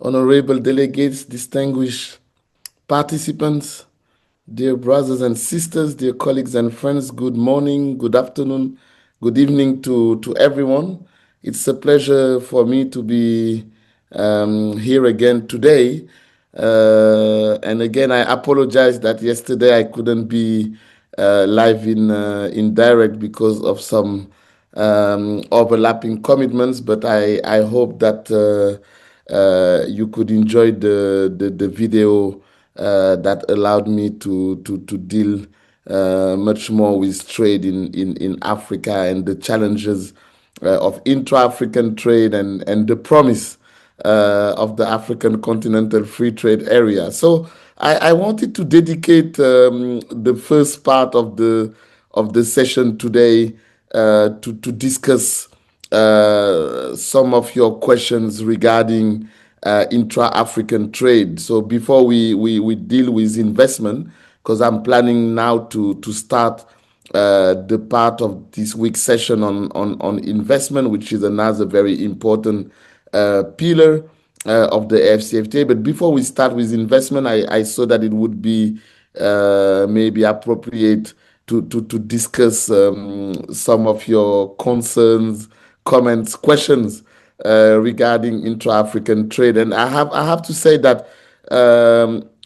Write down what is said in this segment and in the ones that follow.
honorable delegates, distinguished participants, dear brothers and sisters, dear colleagues and friends, good morning, good afternoon, good evening to everyone. It's a pleasure for me to be here again today. And again, I apologize that yesterday I couldn't be live in direct because of some overlapping commitments, but I hope that you could enjoy the video that allowed me to deal much more with trade in Africa and the challenges of intra-African trade and the promise of the African Continental Free Trade Area. So I wanted to dedicate the first part of the session today to discuss some of your questions regarding intra-African trade. So before we deal with investment, because I'm planning now to start the part of this week's session on investment, which is another very important pillar of the AFCFTA. But before we start with investment, I saw that it would be maybe appropriate to discuss some of your concerns, comments, questions regarding intra-African trade. And I have to say that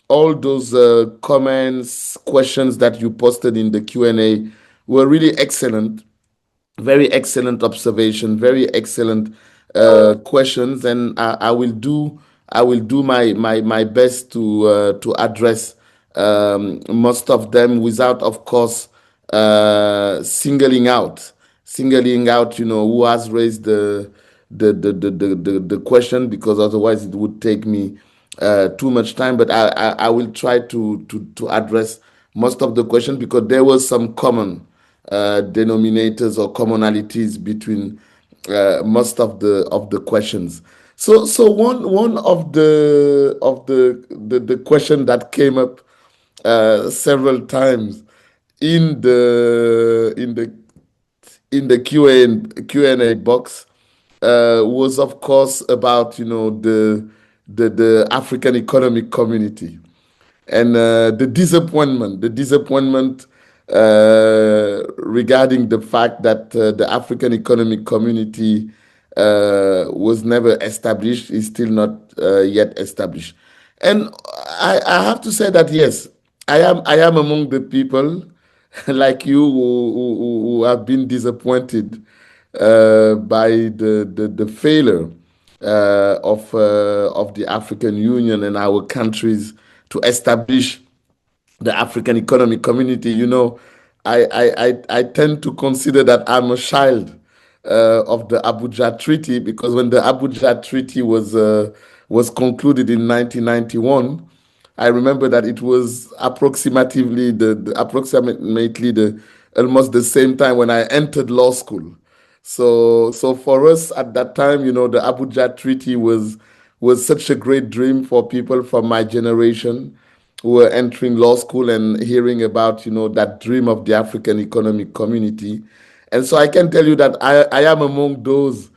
all those comments, questions that you posted in the Q&A were really excellent, very excellent observation, very excellent questions, and I will do my best to address most of them without, of course, singling out, who has raised the question, because otherwise it would take me too much time. But I will try to address most of the questions, because there was some common denominators or commonalities between most of the questions. So one of the question that came up several times in the Q&A box was, of course, about the African Economic Community, and the disappointment regarding the fact that the African Economic Community was never established, is still not yet established. And I have to say that yes, I am among the people like you who have been disappointed by the failure of the African Union and our countries to establish the African Economic Community. I tend to consider that I'm a child of the Abuja Treaty, because when the Abuja Treaty was concluded in 1991, I remember that it was approximately the almost the same time when I entered law school. So for us at that time, the Abuja Treaty was such a great dream for people from my generation who were entering law school and hearing about, that dream of the African Economic Community. And so I can tell you that I am among those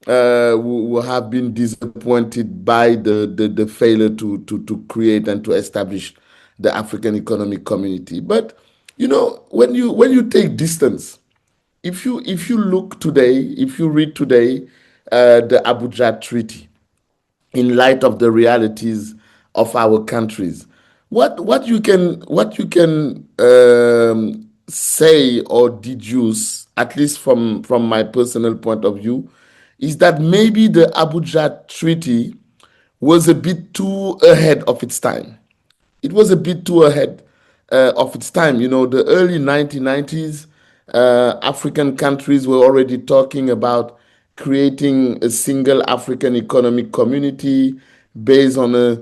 who have been disappointed by the failure to create and to establish the African Economic Community. But when you take distance, if you look today, if you read today the Abuja Treaty, in light of the realities of our countries, what you can say or deduce, at least from my personal point of view, is that maybe the Abuja Treaty was a bit too ahead of its time. It was a bit too ahead of its time. The early 1990s, African countries were already talking about creating a single African economic community based on a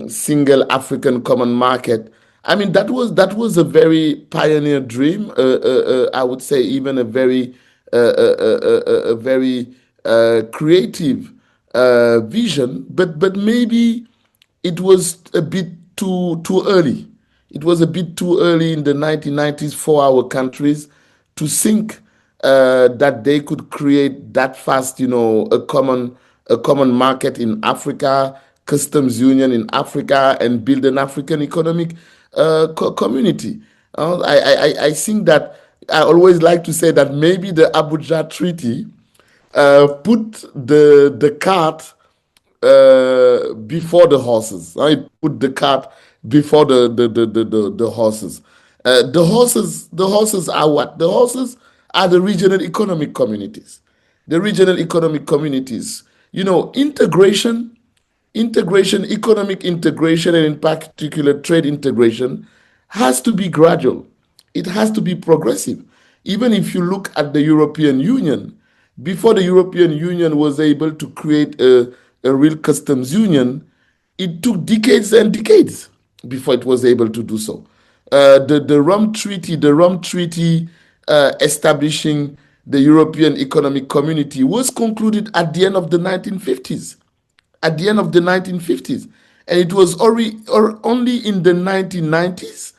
single African common market. I mean, that was a very pioneer dream. I would say even a very creative vision, but maybe it was a bit too early. It was a bit too early in the 1990s for our countries to think that they could create that fast, a common a common market in Africa, customs union in Africa, and build an African economic community. I think that I always like to say that maybe the Abuja Treaty put the cart before the horses. I put the cart before the horses. The horses are what? The horses are the regional economic communities. The regional economic communities. Integration, economic integration, and in particular trade integration, has to be gradual. It has to be progressive. Even if you look at the European Union, before the European Union was able to create a real customs union, it took decades and decades before it was able to do so. The Rome Treaty establishing the European Economic Community was concluded at the end of the 1950s, and it was only in the 1990s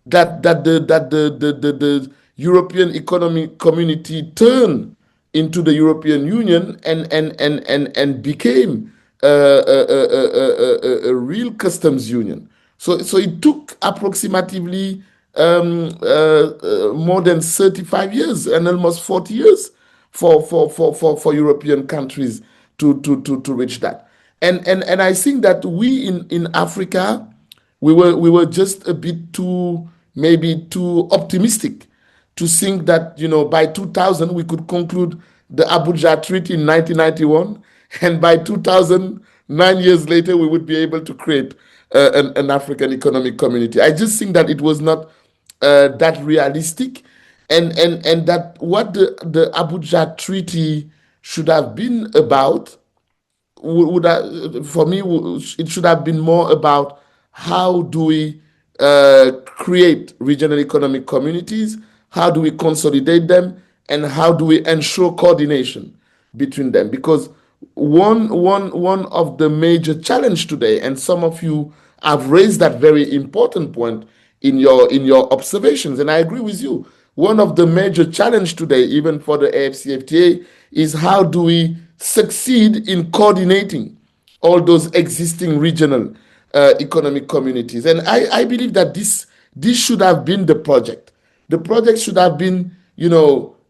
that the European Economic Community turned into the European Union and became a real customs union. So it took approximately more than 35 years and almost 40 years for European countries to reach that. And I think that we in Africa, we were just a bit maybe too optimistic to think that by 2000 we could conclude the Abuja Treaty in 1991, and by 2000, 9 years later, we would be able to create an African Economic Community. I just think that it was not that realistic, and that what the Abuja Treaty should have been about for me, it should have been more about how do we create regional economic communities, how do we consolidate them, and how do we ensure coordination between them. Because one of the major challenge today, and some of you have raised that very important point in your observations, and I agree with you. One of the major challenge today, even for the AFCFTA, is how do we succeed in coordinating all those existing regional economic communities. And I believe that this should have been the project. The project should have been,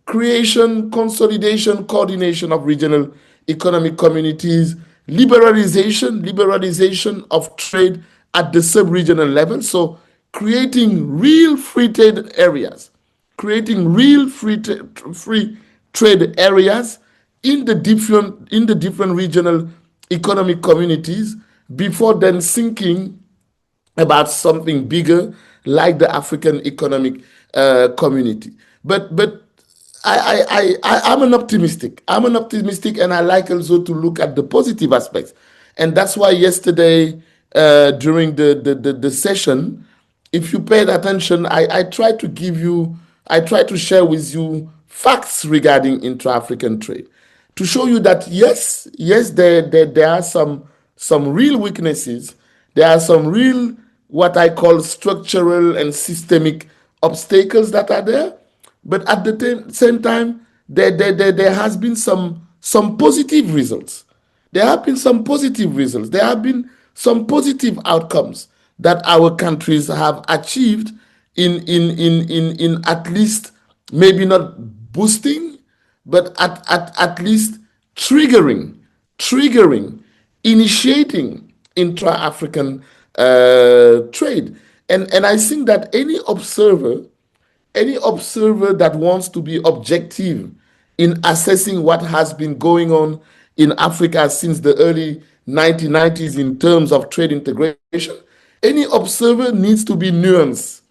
creation, consolidation, coordination of regional economic communities, liberalization of trade at the sub-regional level. So creating real free trade areas, creating real free trade areas in the different regional economic communities, before then thinking about something bigger like the African Economic Community. But I'm an optimistic. And I like also to look at the positive aspects. And that's why yesterday, during the session, if you paid attention, I try to share with you facts regarding intra-African trade, to show you that yes, there are some real weaknesses. There are some real, what I call, structural and systemic obstacles that are there. But at the same time, there has been some positive results. There have been some positive results. There have been some positive outcomes that our countries have achieved in at least, maybe not boosting, but at least triggering, initiating intra-African trade. And I think that any observer that wants to be objective in assessing what has been going on in Africa since the early 1990s in terms of trade integration, any observer needs to be nuanced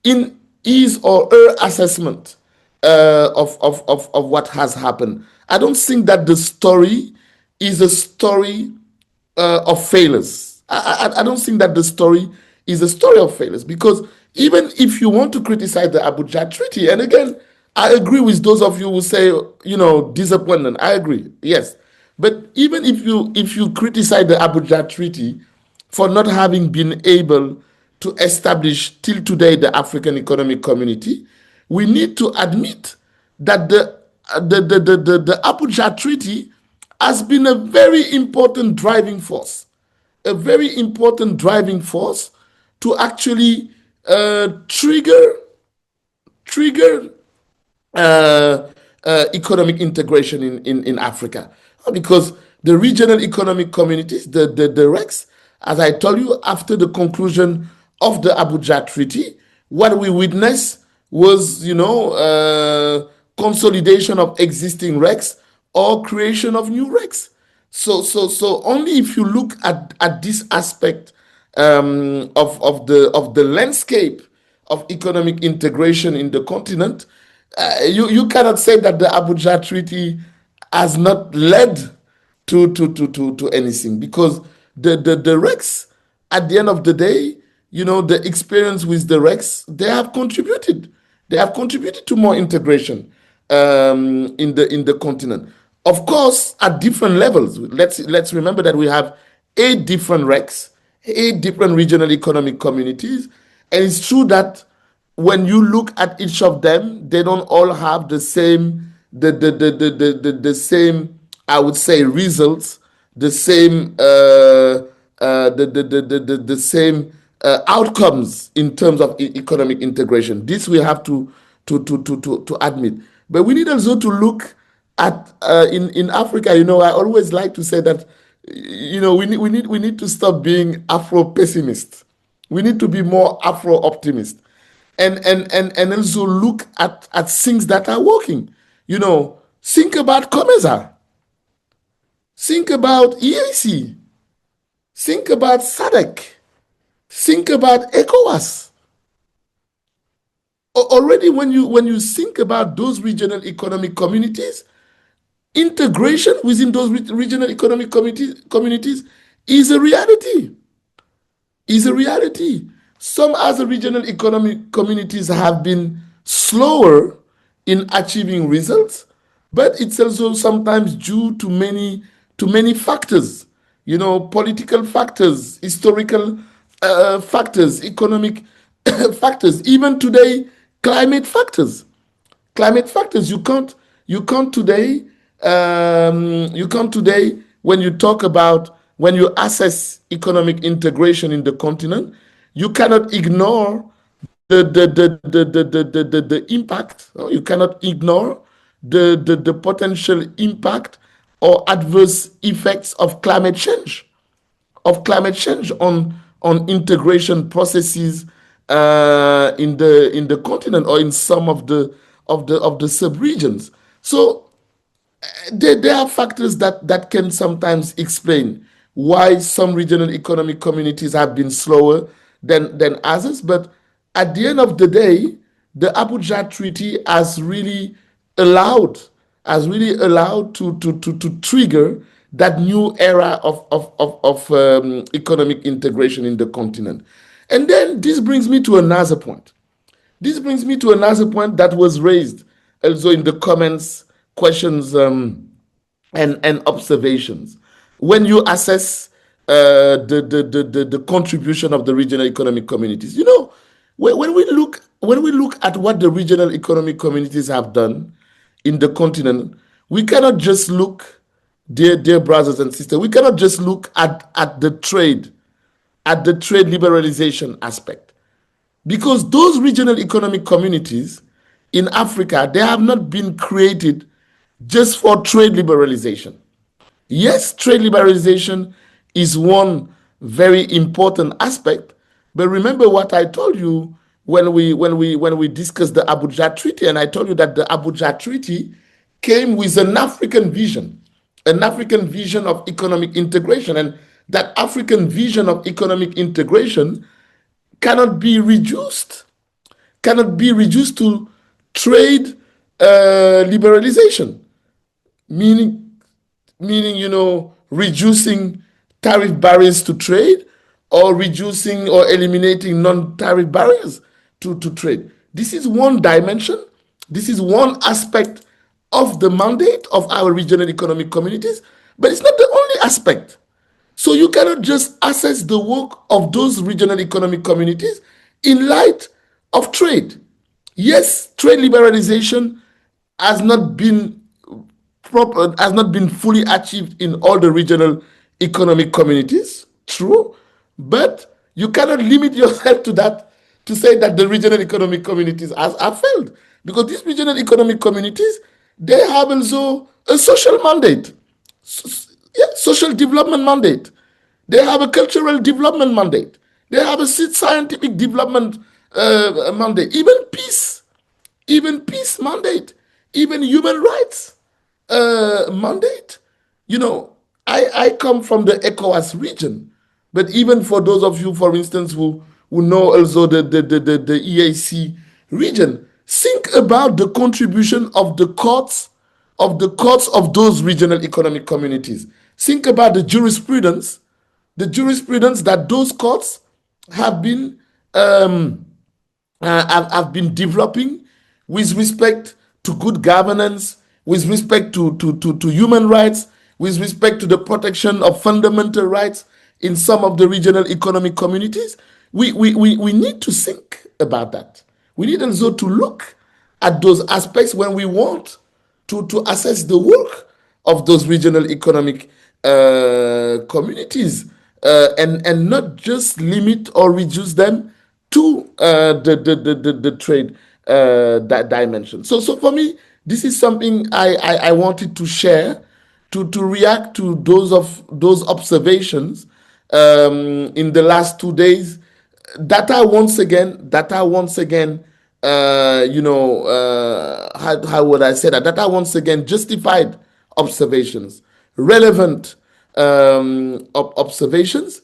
in his or her assessment of what has happened. I don't think that the story is a story of failures. I don't think that the story is a story of failures, because even if you want to criticize the Abuja Treaty, and again, I agree with those of you who say, disappointment. I agree, yes. But even if you criticize the Abuja Treaty for not having been able to establish till today the African Economic Community, we need to admit that the Abuja Treaty has been a very important driving force, a very important driving force to actually trigger uh, economic integration in Africa. Because the regional economic communities, the RECs, as I told you, after the conclusion of the Abuja Treaty, what we witnessed was, consolidation of existing RECs or creation of new RECs. So only if you look at this aspect of the landscape of economic integration in the continent, you cannot say that the Abuja Treaty has not led to anything, because the RECs, at the end of the day, the experience with the RECs, they have contributed to more integration in the continent. Of course, at different levels. Let's remember that we have 8 different RECs, 8 different regional economic communities, and it's true that when you look at each of them, they don't all have the same the same, I would say, results, the same the same outcomes in terms of economic integration. This we have to admit. But we need also to look at in Africa. I always like to say that we need to stop being Afro pessimist. We need to be more Afro optimist, and also look at things that are working. Think about Comesa, think about EAC, think about SADC, think about ECOWAS. Already, when you think about those regional economic communities, integration within those regional economic communities is a reality. Some other regional economic communities have been slower in achieving results, but it's also sometimes due to many factors, political factors, historical factors, economic factors, even today, climate factors. You can't today when you talk about, when you assess economic integration in the continent, you cannot ignore the impact, or you cannot ignore the potential impact or adverse effects of climate change on integration processes in the continent, or in some of the sub-regions. So there are factors that can sometimes explain why some regional economic communities have been slower than others. But at the end of the day, the Abuja Treaty has really allowed to trigger that new era of economic integration in the continent. And then this brings me to another point. That was raised also in the comments, questions, and observations. When you assess the contribution of the regional economic communities, when we look at what the regional economic communities have done in the continent, we cannot just look, dear brothers and sisters, we cannot just look at the trade liberalization aspect. Because those regional economic communities in Africa, they have not been created just for trade liberalization. Yes, trade liberalization is one very important aspect, but remember what I told you when we discussed the Abuja Treaty, and I told you that the Abuja Treaty came with an African vision of economic integration, and that African vision of economic integration cannot be reduced to trade liberalization, meaning reducing tariff barriers to trade, or reducing or eliminating non-tariff barriers to trade. This is one dimension. This is one aspect of the mandate of our regional economic communities, but it's not the only aspect. So you cannot just assess the work of those regional economic communities in light of trade. Yes, trade liberalization has not been has not been fully achieved in all the regional economic communities. True, but you cannot limit yourself to that to say that the regional economic communities have failed, because these regional economic communities, they have also a social mandate, yeah, social development mandate. They have a cultural development mandate. They have a scientific development mandate, even peace mandate, even human rights mandate. You know, I come from the ECOWAS region, but even for those of you, for instance, who know also the EAC region, think about the contribution of the courts of those regional economic communities. Think about the jurisprudence that those courts have been um, have been developing with respect to good governance, with respect to human rights, with respect to the protection of fundamental rights in some of the regional economic communities. We need to think about that. We need also to look at those aspects when we want to assess the work of those regional economic communities, and not just limit or reduce them to the trade dimension. So for me, this is something I wanted to share to react to those observations in the last 2 days. Data once again, how would I say that? Data once again justified observations, relevant observations,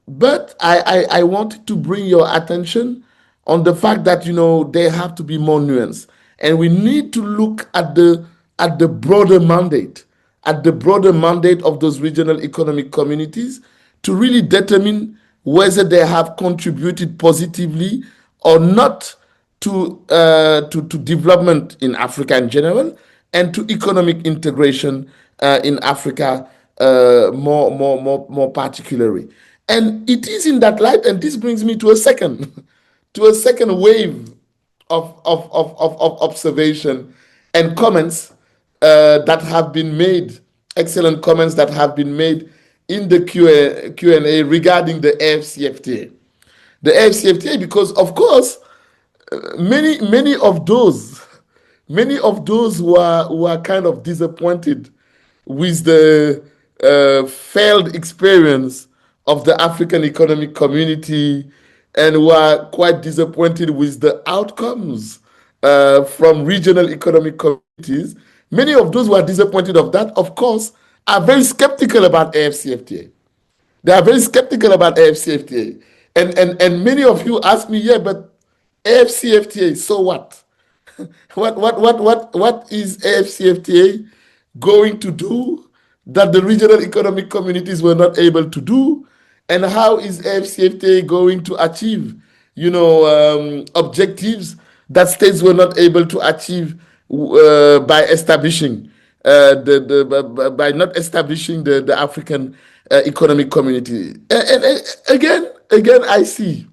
but I wanted to bring your attention on the fact that they have to be more nuanced, and we need to look at the broader mandate of those regional economic communities to really determine whether they have contributed positively or not to development in Africa in general, and to economic integration in Africa more particularly. And it is in that light, and this brings me to a second to a second wave of observation and comments that have been made, excellent comments that have been made in the Q&A regarding the AFCFTA. The AFCFTA, because of course, many of those who are kind of disappointed with the failed experience of the African Economic Community, and who are quite disappointed with the outcomes from regional economic communities. Many of those who are disappointed of that, of course, are very skeptical about AFCFTA. They are very skeptical about AFCFTA. And many of you ask me, yeah, but AFCFTA, so what? What is AFCFTA going to do that the regional economic communities were not able to do? And how is AFCFTA going to achieve, objectives that states were not able to achieve by establishing by not establishing the African economic community? And again, I see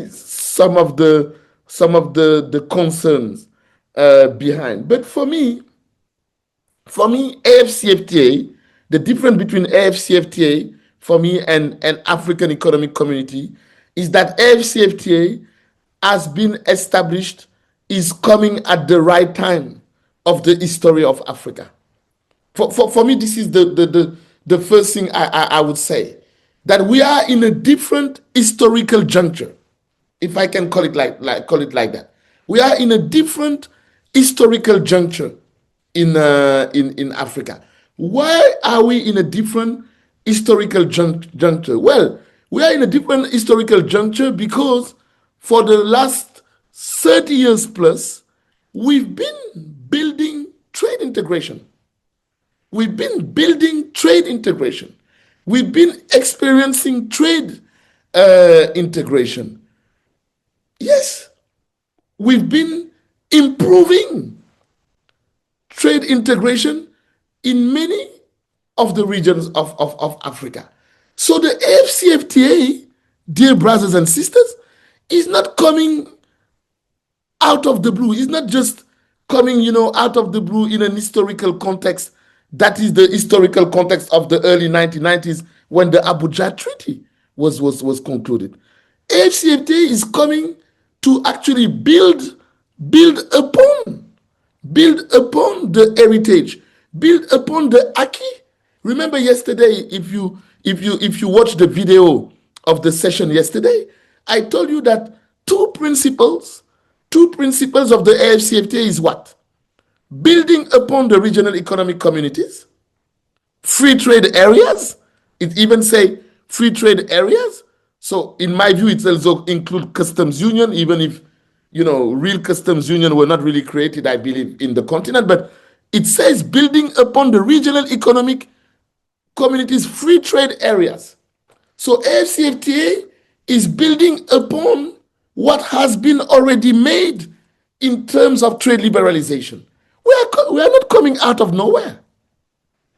some of the concerns behind. But for me, AFCFTA, the difference between AFCFTA for me and African Economic Community is that AFCFTA has been established, is coming at the right time of the history of Africa. For me, this is the first thing I would say, that we are in a different historical juncture, if I can call it like that. We are in a different historical juncture in Africa. Why are we in a different historical juncture? Well, we are in a different historical juncture because for the last 30 years plus, we've been building trade integration. We've been building trade integration. We've been experiencing trade integration. Yes, we've been improving trade integration in many of the regions of Africa. So the AFCFTA, dear brothers and sisters, is not coming out of the blue. It's not just coming, out of the blue in an historical context. That is the historical context of the early 1990s when the Abuja Treaty was concluded. AFCFTA is coming to actually build upon build upon the heritage, build upon the acquis. Remember yesterday, if you watch the video of the session yesterday, I told you that two principles of the AFCFTA is what? Building upon the regional economic communities, free trade areas. It even say free trade areas. So in my view, it also include customs union, even if real customs union were not really created, I believe, in the continent. But it says building upon the regional economic communities, free trade areas. So AFCFTA is building upon what has been already made in terms of trade liberalization. We are not coming out of nowhere.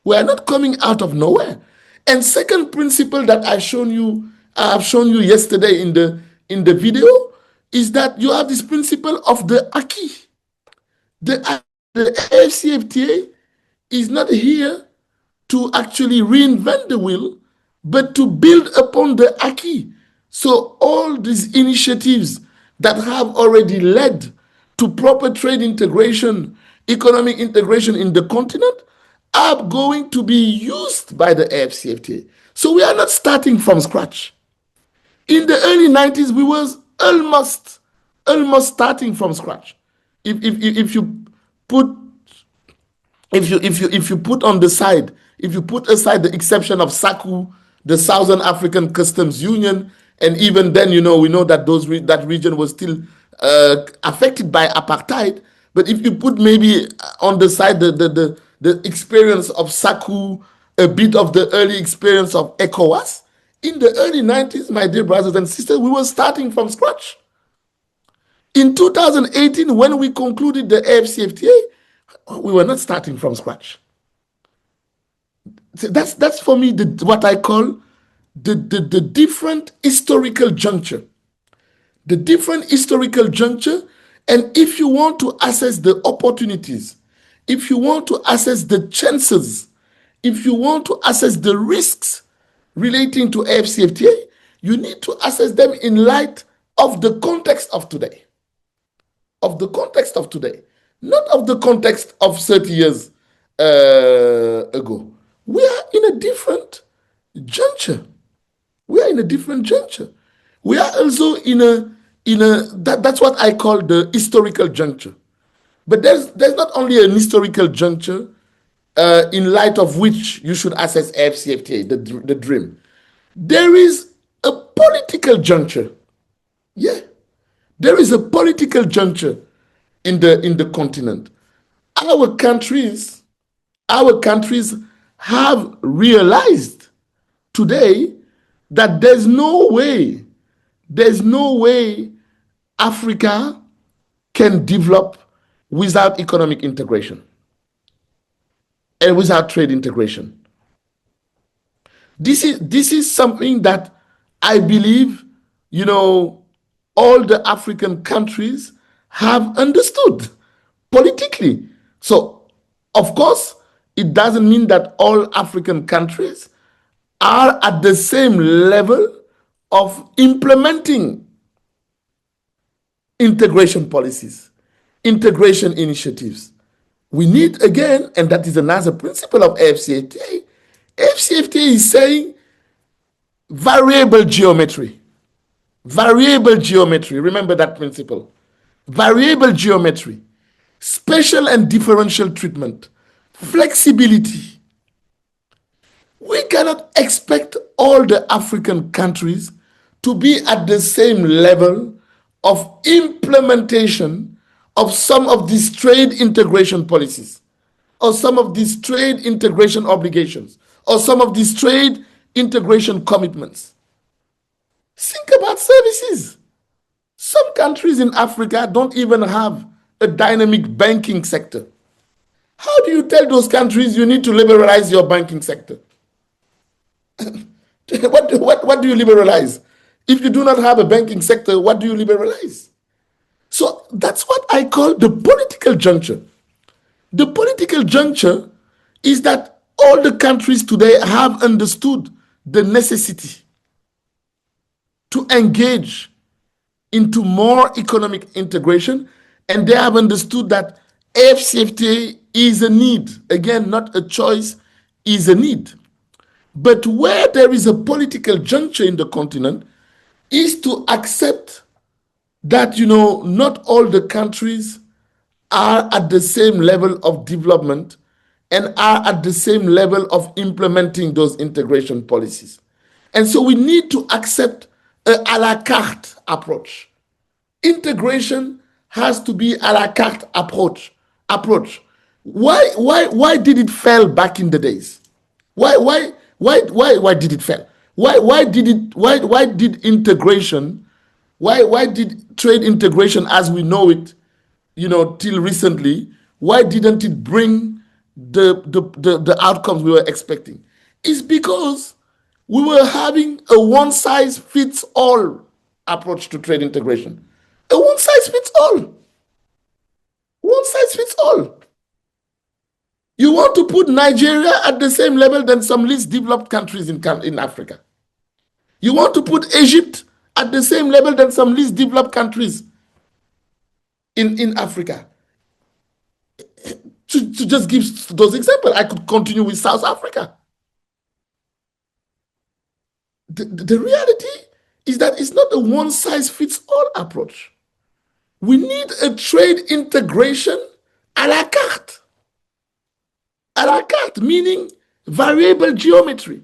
We are not coming out of nowhere. And second principle that I have shown you yesterday in the video is that you have this principle of the acquis. The AFCFTA is not here to actually reinvent the wheel, but to build upon the acquis. So all these initiatives that have already led to proper trade integration, economic integration in the continent are going to be used by the AFCFTA. So we are not starting from scratch. In the early 90s, we was almost starting from scratch. If you put if you put on the side, if you put aside the exception of SACU, the Southern African Customs Union, and even then, we know that that region was still affected by apartheid. But if you put maybe on the side the experience of SACU, a bit of the early experience of ECOWAS, in the early 90s, my dear brothers and sisters, we were starting from scratch. In 2018, when we concluded the AFCFTA, we were not starting from scratch. That's for me what I call the different historical juncture. The different historical juncture, and if you want to assess the opportunities, if you want to assess the chances, if you want to assess the risks relating to AFCFTA, you need to assess them in light of the context of today. Of the context of today, not of the context of 30 years ago. We are in a different juncture. We are in a different juncture. We are also in a that's what I call the historical juncture. But there's not only an historical juncture in light of which you should assess AFCFTA, the dream. There is a political juncture. Yeah. There is a political juncture in the continent. Our countries have realized today that there's no way Africa can develop without economic integration and without trade integration. This is something that I believe, all the African countries have understood politically. So, of course, it doesn't mean that all African countries are at the same level of implementing integration policies, integration initiatives. We need, again, and that is another principle of AFCFTA, AFCFTA is saying variable geometry. Variable geometry, remember that principle. Variable geometry, special and differential treatment, flexibility. We cannot expect all the African countries to be at the same level of implementation of some of these trade integration policies, or some of these trade integration obligations, or some of these trade integration commitments. Think about services. Some countries in Africa don't even have a dynamic banking sector. How do you tell those countries you need to liberalize your banking sector? What do you liberalize? If you do not have a banking sector, what do you liberalize? So that's what I call the political juncture. The political juncture is that all the countries today have understood the necessity to engage into more economic integration, and they have understood that AFCFTA is a need. Again, not a choice, is a need. But where there is a political juncture in the continent is to accept that, not all the countries are at the same level of development and are at the same level of implementing those integration policies. And so we need to accept a la carte approach. Integration has to be a la carte approach. Why did it fail back in the days? Why did it fail? Why did integration, why did trade integration as we know it, till recently, why didn't it bring the outcomes we were expecting? It's because we were having a one size fits all approach to trade integration. A one size fits all. One size fits all. You want to put Nigeria at the same level than some least developed countries in Africa. You want to put Egypt at the same level than some least developed countries in Africa. To just give those examples, I could continue with South Africa. The reality is that it's not a one size fits all approach. We need a trade integration a la carte. A la carte, meaning variable geometry.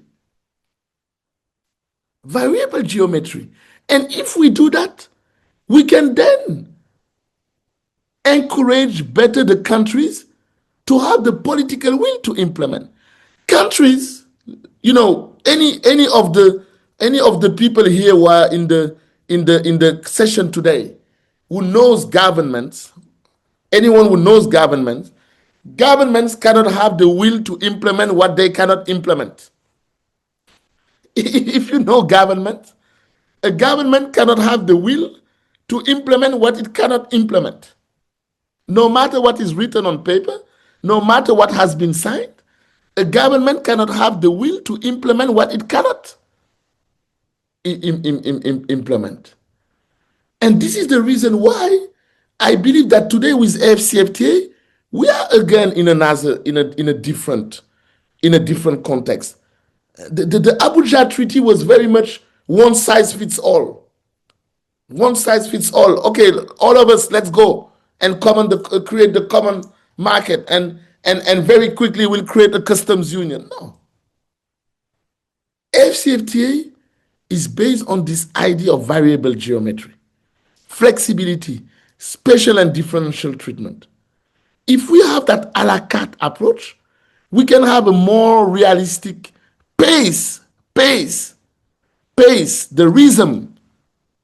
Variable geometry. And if we do that, we can then encourage better the countries to have the political will to implement. Countries, any of the people here who are in the session today who knows governments, anyone who knows governments cannot have the will to implement what they cannot implement. If you know government, a government cannot have the will to implement what it cannot implement. No matter what is written on paper, no matter what has been signed, a government cannot have the will to implement what it cannot implement. And this is the reason why I believe that today with AFCFTA, we are again in a different context. The Abuja Treaty was very much one size fits all. One size fits all. Okay, all of us, let's go and create the common market, and very quickly we'll create a customs union. No. AFCFTA is based on this idea of variable geometry, flexibility, special and differential treatment. If we have that a la carte approach, we can have a more realistic pace, the rhythm,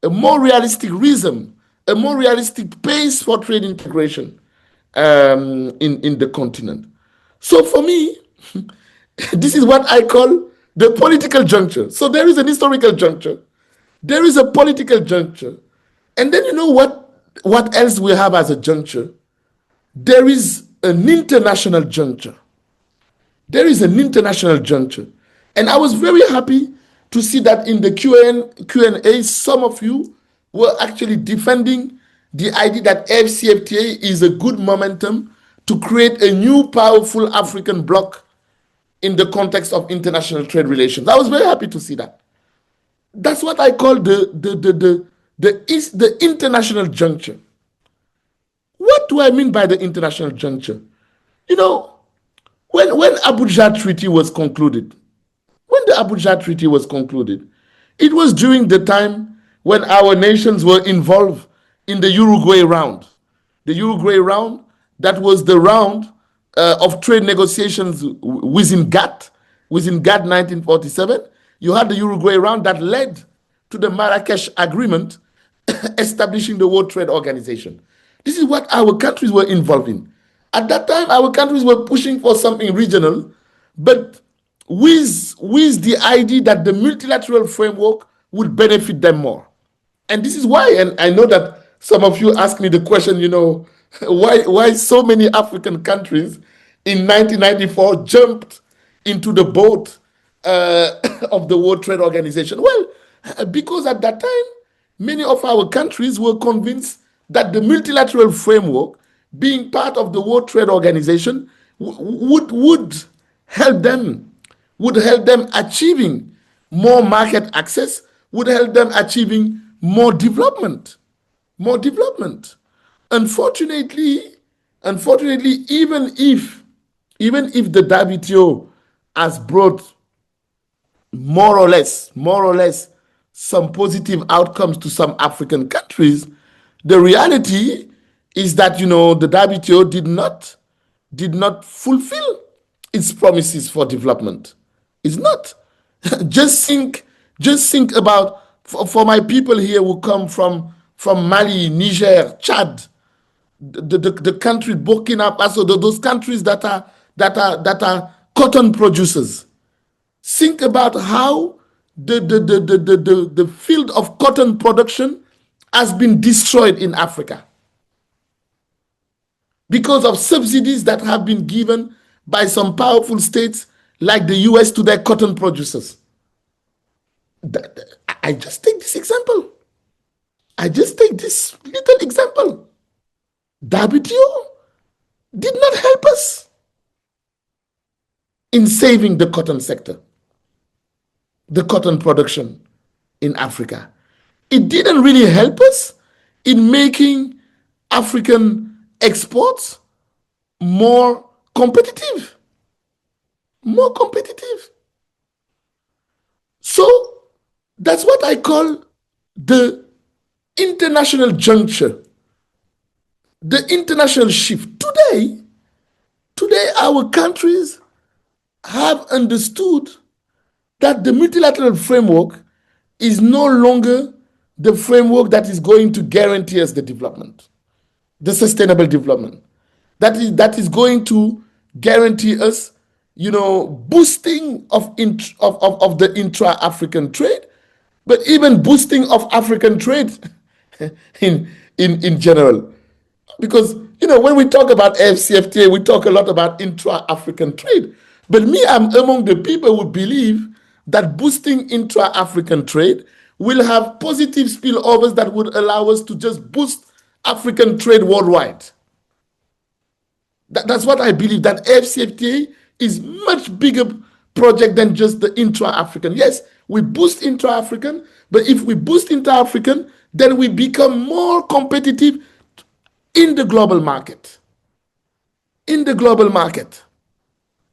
a more realistic rhythm, a more realistic pace for trade integration in the continent. So for me, this is what I call the political juncture. So there is an historical juncture, there is a political juncture, and then what else we have as a juncture? There is an international juncture. There is an international juncture. And I was very happy to see that in the Q&A, some of you were actually defending the idea that AFCFTA is a good momentum to create a new powerful African bloc in the context of international trade relations. I was very happy to see that. That's what I call the international juncture. What do I mean by the international juncture? When Abuja Treaty was concluded, it was during the time when our nations were involved in the Uruguay round. The Uruguay round, that was the round of trade negotiations within GATT 1947. You had the Uruguay round that led to the Marrakesh Agreement establishing the World Trade Organization. This is what our countries were involved in. At that time, our countries were pushing for something regional, but with the idea that the multilateral framework would benefit them more. And this is why, and I know that Some of you ask me the question, why so many African countries in 1994 jumped into the boat of the World Trade Organization? Well, because at that time, many of our countries were convinced that the multilateral framework, being part of the World Trade Organization, would help them, would help them achieving more market access, would help them achieving more development, more development. Unfortunately, unfortunately, even if the WTO has brought more or less some positive outcomes to some African countries, the reality is that the WTO did not fulfill its promises for development. It's not. just think just think about, for my people here who come from Mali, Niger, Chad, the country Burkina Faso, those countries that are cotton producers. Think about how the field of cotton production has been destroyed in Africa because of subsidies that have been given by some powerful states like the US to their cotton producers. I just take this example. I just take this little example. WTO did not help us in saving the cotton sector, the cotton production in Africa. It didn't really help us in making African exports more competitive. More competitive. So that's what I call the international juncture, the international shift. Today, our countries have understood that the multilateral framework is no longer the framework that is going to guarantee us the development, the sustainable development, that is going to guarantee us, boosting of the intra-African trade, but even boosting of African trade in general. Because when we talk about AFCFTA, we talk a lot about intra-African trade. But me, I'm among the people who believe that boosting intra-African trade will have positive spillovers that would allow us to just boost African trade worldwide. That's what I believe, that AFCFTA is much bigger project than just the intra-African. Yes, we boost intra-African, but if we boost intra-African, then we become more competitive in the global market. In the global market.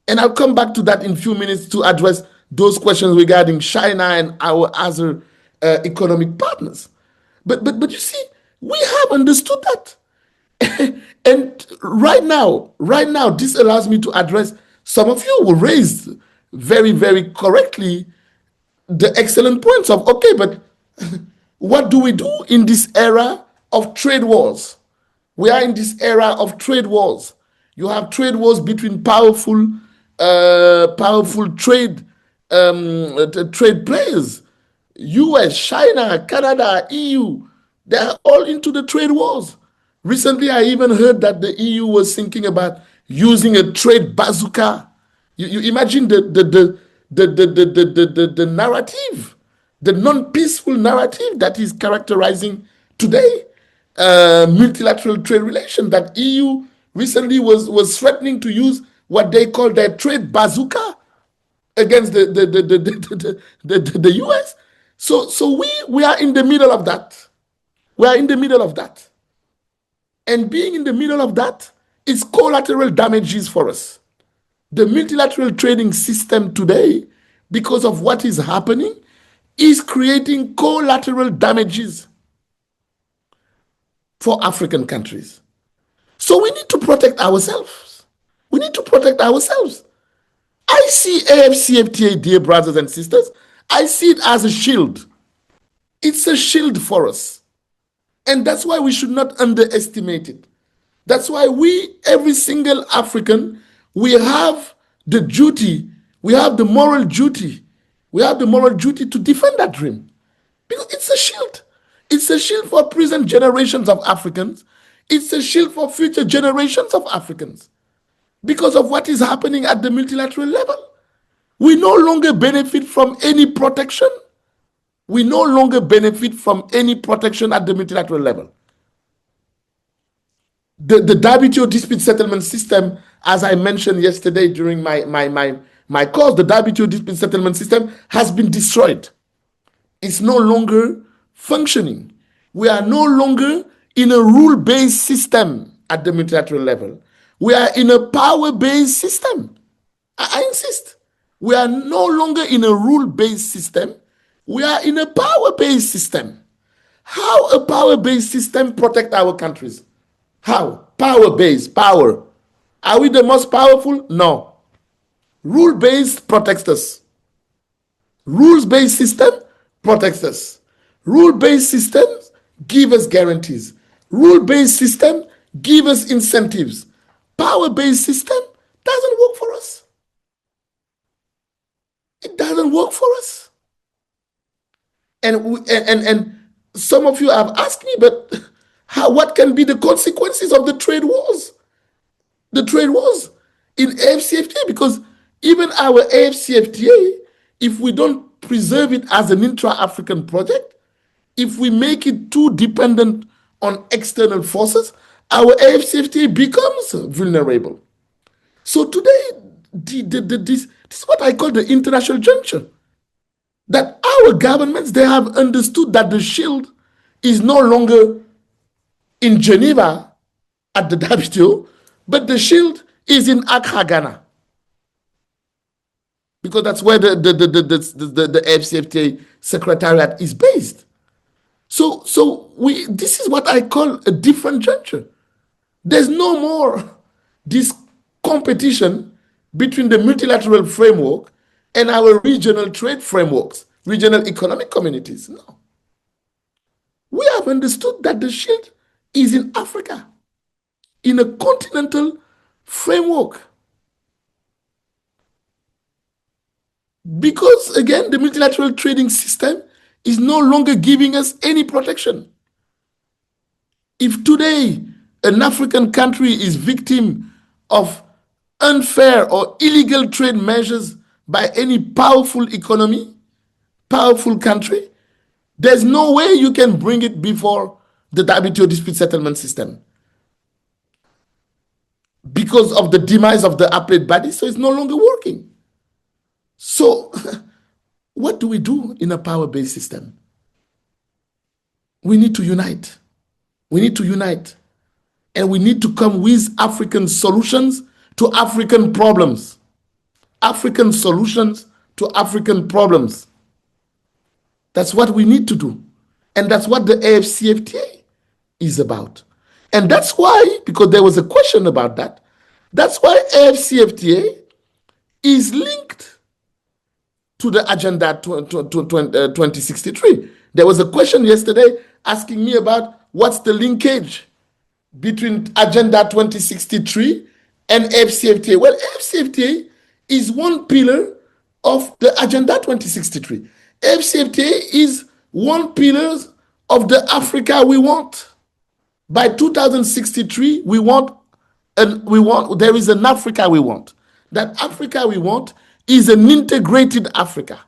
And I'll come back to that in a few minutes to address those questions regarding China and our other economic partners. But you see, we have understood that. And right now, this allows me to address some of you who raised very, very correctly the excellent points of, okay, but what do we do in this era of trade wars? We are in this era of trade wars. You have trade wars between powerful trade players. US, China, Canada, EU, they are all into the trade wars. Recently, I even heard that the EU was thinking about using a trade bazooka. You imagine the narrative, the non-peaceful narrative that is characterizing today multilateral trade relations, that EU recently was threatening to use what they call their trade bazooka against the US. So we are in the middle of that. We are in the middle of that. And being in the middle of that is collateral damages for us. The multilateral trading system today, because of what is happening, is creating collateral damages for African countries. So we need to protect ourselves. We need to protect ourselves. I see AFCFTA, dear brothers and sisters, I see it as a shield. It's a shield for us. And that's why we should not underestimate it. That's why every single African, we have the duty, we have the moral duty to defend that dream. Because it's a shield. It's a shield for present generations of Africans. It's a shield for future generations of Africans. Because of what is happening at the multilateral level, we no longer benefit from any protection. We no longer benefit from any protection at the multilateral level. The WTO dispute settlement system, as I mentioned yesterday during my course, the WTO dispute settlement system has been destroyed. It's no longer functioning. We are no longer in a rule-based system at the multilateral level. We are in a power-based system. I insist. We are no longer in a rule-based system. We are in a power-based system. How a power-based system protect our countries? How? Power-based, power. Are we the most powerful? No. Rule-based protects us. Rules-based system protects us. Rule-based systems give us guarantees. Rule-based system give us incentives. Power-based system doesn't work for us. It doesn't work for us. And some of you have asked me, but what can be the consequences of the trade wars? The trade wars in AFCFTA, because even our AFCFTA, if we don't preserve it as an intra-African project, if we make it too dependent on external forces, our AFCFTA becomes vulnerable. So today, this is what I call the international junction. That our governments, they have understood that the shield is no longer in Geneva at the WTO, but the shield is in Accra, Ghana. Because that's where the FCFTA secretariat is based. So this is what I call a different juncture. There's no more this competition between the multilateral framework and our regional trade frameworks, regional economic communities. No. We have understood that the shield is in Africa, in a continental framework. Because, again, the multilateral trading system is no longer giving us any protection. If today an African country is victim of unfair or illegal trade measures by any powerful economy, powerful country, there's no way you can bring it before the WTO dispute settlement system because of the demise of the appellate body, so it's no longer working. So what do we do in a power-based system? We need to unite. We need to unite. And we need to come with African solutions to African problems. African solutions to African problems. That's what we need to do. And that's what the AFCFTA is about. And that's why, because there was a question about that, that's why AFCFTA is linked to the Agenda 2063. There was a question yesterday asking me about what's the linkage between Agenda 2063 and AFCFTA. Well, AFCFTA is one pillar of the Agenda 2063. AFCFTA is one pillar of the Africa we want. By 2063, there is an Africa we want. That Africa we want is an integrated Africa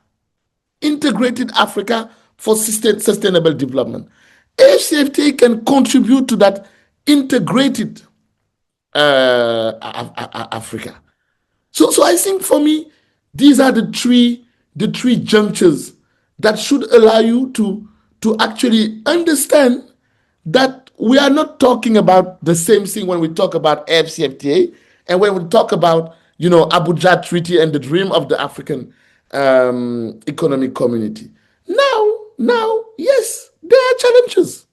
for sustainable development. AFCFTA can contribute to that integrated Africa. So I think for me, these are the three junctures that should allow you to actually understand that we are not talking about the same thing when we talk about AFCFTA and when we talk about Abuja Treaty and the dream of the African economic community. Now, yes, there are challenges.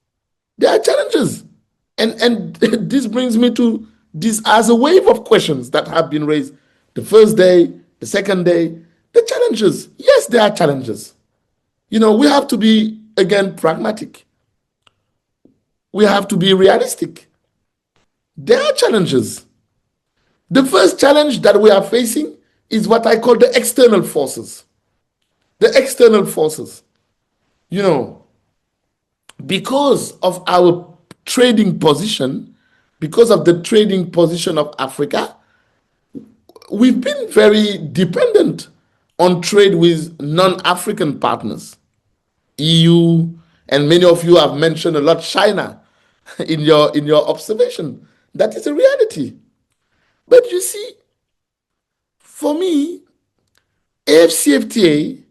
And this brings me to this as a wave of questions that have been raised the first day, the second day. The challenges, yes, there are challenges. We have to be, again, pragmatic. We have to be realistic. There are challenges. The first challenge that we are facing is what I call the external forces. The external forces. because of our trading position, because of the trading position of Africa, we've been very dependent on trade with non-African partners, EU, and many of you have mentioned a lot China in your observation. That is a reality. But you see, for me, AFCFTA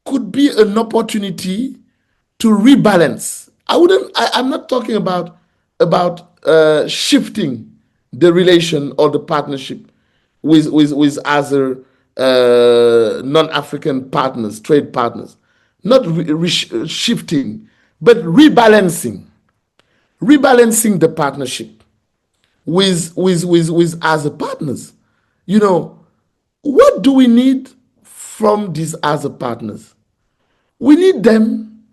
could be an opportunity to rebalance. I'm not talking about shifting the relation or the partnership with other non-African partners, trade partners. Not shifting, but rebalancing the partnership with other partners. You know, what do we need from these other partners? We need them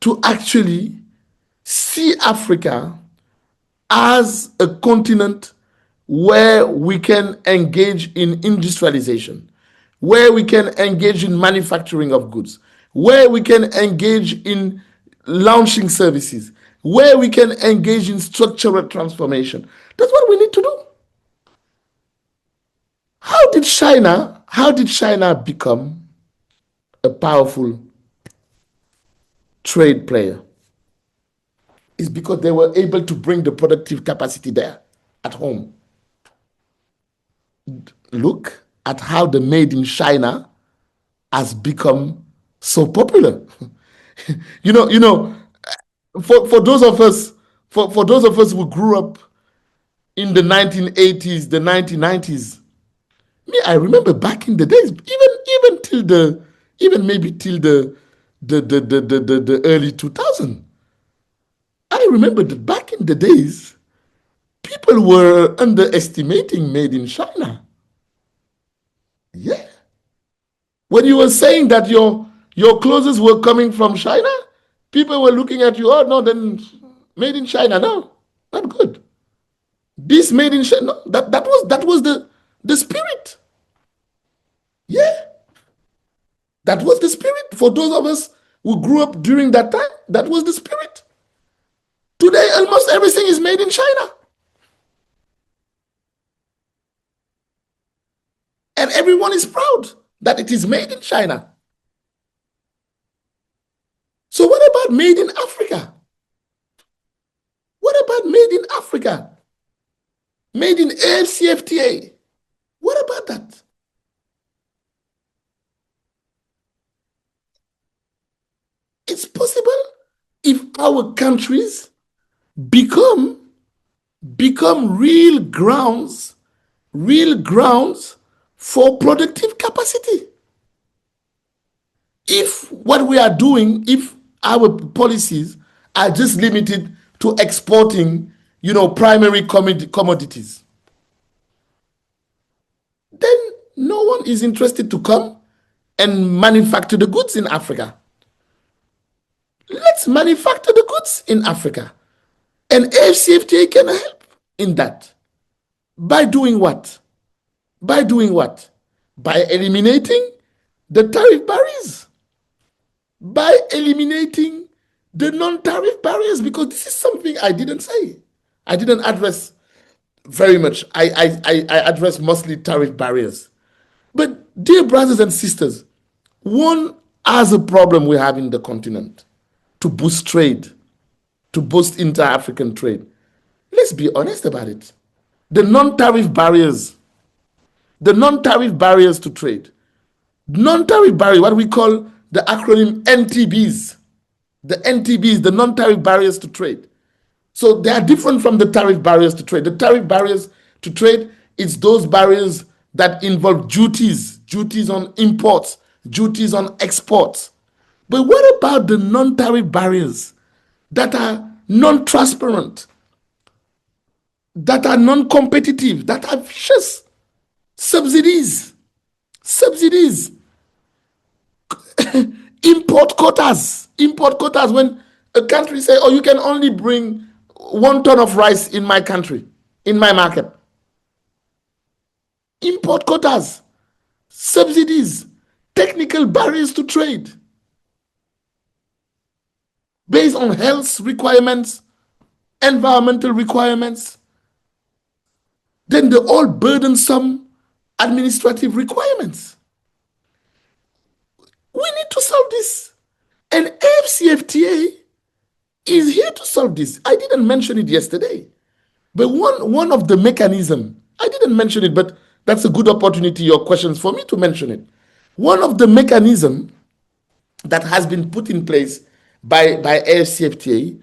to actually see Africa as a continent where we can engage in industrialization, where we can engage in manufacturing of goods, where we can engage in launching services, where we can engage in structural transformation. That's what we need to do. How did China become a powerful trade player? It's because they were able to bring the productive capacity there at home. Look at how the made in China has become so popular. you know, for those of us for those of us who grew up in the 1980s, the 1990s, me, I remember back in the days, even till the even maybe till the early 2000s. I remember that back in the days, people were underestimating made in China. Yeah. When you were saying that your clothes were coming from China, people were looking at you, oh no, then made in China, no, not good. This made in China, no, that was the spirit. Yeah. That was the spirit. For those of us who grew up during that time, that was the spirit. Today, almost everything is made in China. And everyone is proud that it is made in China. So, what about made in Africa? What about made in Africa? Made in AFCFTA? What about that? It's possible if our countries become become real grounds for productive capacity. If what we are doing, if our policies are just limited to exporting, primary commodities, then no one is interested to come and manufacture the goods in Africa. Let's manufacture the goods in Africa. And AFCFTA can help in that. By doing what? By doing what? By eliminating the tariff barriers. By eliminating the non-tariff barriers, because this is something I didn't say. I didn't address very much. I address mostly tariff barriers. But dear brothers and sisters, one other problem we have in the continent to boost trade, to boost inter-African trade. Let's be honest about it. The non-tariff barriers, to trade. Non-tariff barrier, what we call the acronym NTBs. The NTBs, the non-tariff barriers to trade. So they are different from the tariff barriers to trade. The tariff barriers to trade, it's those barriers that involve duties on imports, duties on exports. But what about the non-tariff barriers that are non-transparent, that are non-competitive, that are vicious? Subsidies, import quotas. When a country say, oh, you can only bring 1 ton of rice in my country, in my market. Import quotas, subsidies, technical barriers to trade. based on health requirements, environmental requirements, than the all burdensome administrative requirements. We need to solve this. And AFCFTA is here to solve this. I didn't mention it yesterday, but one of the mechanism, I didn't mention it, but that's a good opportunity, your questions, for me to mention it. One of the mechanism that has been put in place by AFCFTA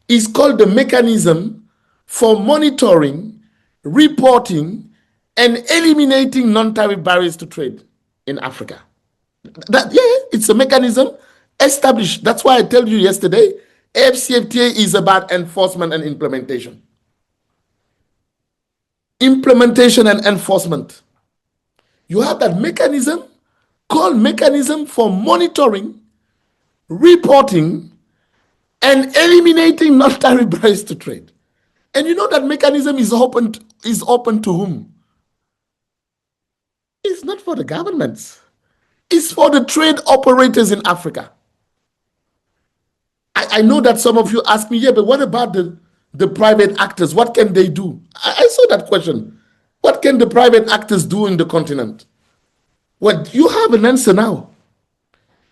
is called the mechanism for monitoring, reporting, and eliminating non-tariff barriers to trade in Africa. It's a mechanism established. That's why I told you yesterday, AFCFTA is about enforcement and implementation. Implementation and enforcement. You have that mechanism called mechanism for monitoring, reporting, and eliminating non-tariff barriers to trade. And you know that mechanism is open to whom? It's not for the governments. It's for the trade operators in Africa. I know that some of you ask me, yeah, but what about the private actors? What can they do? I saw that question. What can the private actors do in the continent? Well, you have an answer now.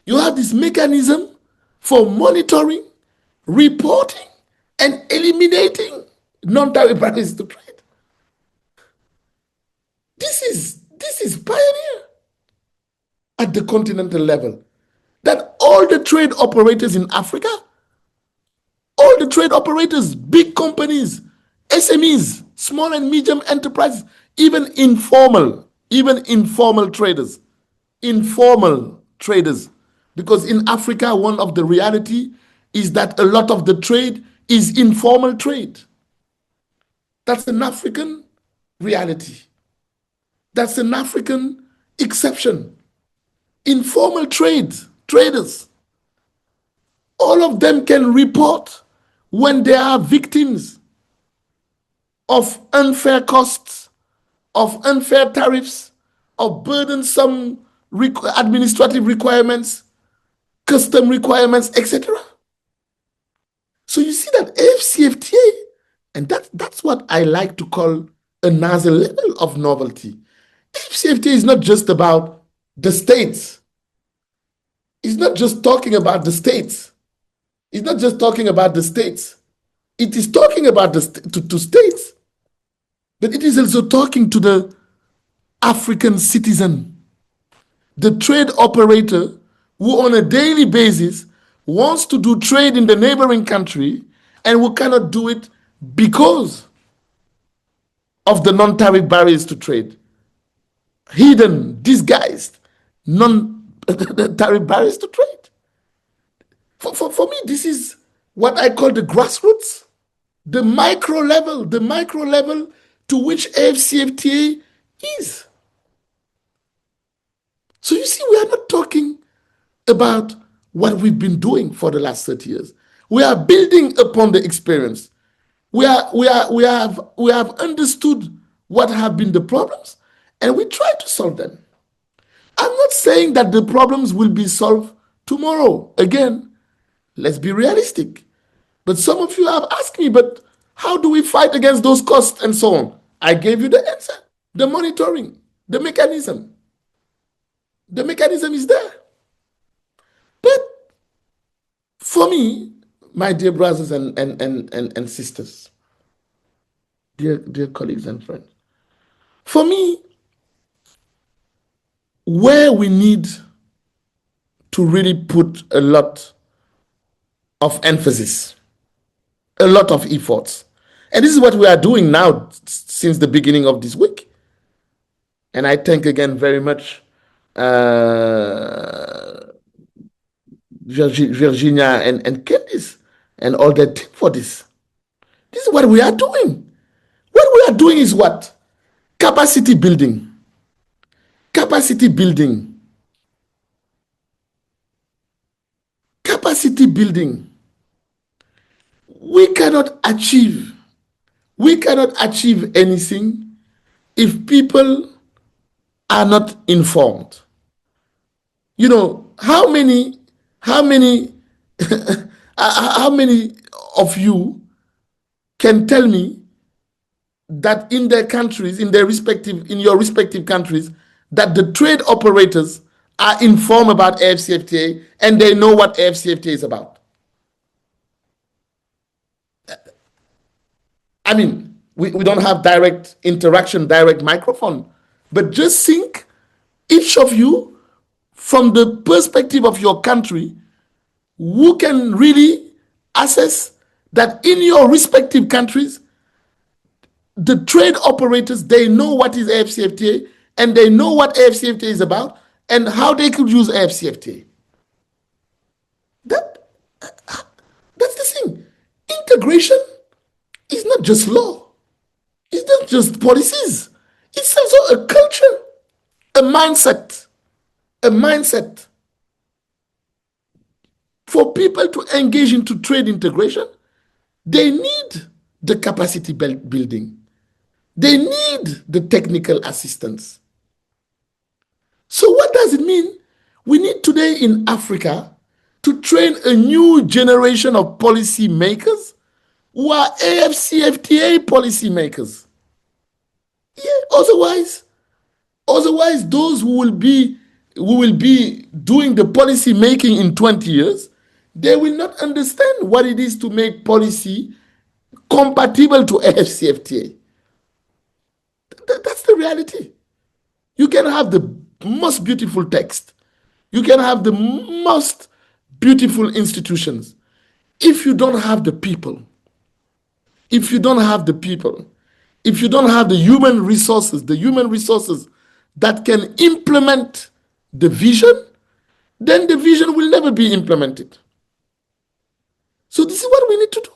You have this mechanism for monitoring, reporting, and eliminating non-tariff barriers to trade. This is pioneer at the continental level. That all the trade operators in Africa, all the trade operators, big companies, SMEs, small and medium enterprises, even informal traders, because in Africa, one of the reality is that a lot of the trade is informal trade. That's an African reality. That's an African exception. Informal traders, all of them can report when they are victims of unfair costs, of unfair tariffs, of burdensome administrative requirements, custom requirements, etc. So you see that AFCFTA, and that's what I like to call another level of novelty. AFCFTA is not just about the states. It's not just talking about the states. It's not just talking about the states. It is talking about to states, but it is also talking to the African citizen, the trade operator who on a daily basis wants to do trade in the neighboring country and who cannot do it because of the non-tariff barriers to trade. Hidden, disguised, non-tariff barriers to trade. For me, this is what I call the grassroots, the micro level to which AFCFTA is. So you see, we are not talking about what we've been doing for the last 30 years. We are building upon the experience. We have understood what have been the problems, and we try to solve them. I'm not saying that the problems will be solved tomorrow. Again, let's be realistic. But some of you have asked me, but how do we fight against those costs and so on? I gave you the answer. The monitoring, the mechanism. The mechanism is there. But for me, my dear brothers and sisters, dear colleagues and friends, for me, where we need to really put a lot of emphasis, a lot of efforts, and this is what we are doing now since the beginning of this week. And I thank again very much Virginia and Candice and all their team for this. This is what we are doing. What we are doing is what? Capacity building. Capacity building. Capacity building. We cannot achieve anything if people are not informed. You know, how many How many of you can tell me that in their countries, in your respective countries, that the trade operators are informed about AFCFTA and they know what AFCFTA is about? I mean, we don't have direct interaction, direct microphone, but just think, each of you, from the perspective of your country, who can really assess that in your respective countries, the trade operators, they know what is AFCFTA and they know what AFCFTA is about and how they could use AFCFTA. That, that's the thing. Integration is not just law. It's not just policies. It's also a culture, a mindset, a mindset. For people to engage into trade integration, they need the capacity building. They need the technical assistance. So what does it mean? We need today in Africa to train a new generation of policy makers who are AFCFTA policy makers. Yeah, otherwise those who will be doing the policy making in 20 years, they will not understand what it is to make policy compatible to AFCFTA. That's the reality. You can have the most beautiful text. You can have the most beautiful institutions. If you don't have the people, if you don't have the people, if you don't have the human resources that can implement the vision, then the vision will never be implemented. So this is what we need to do.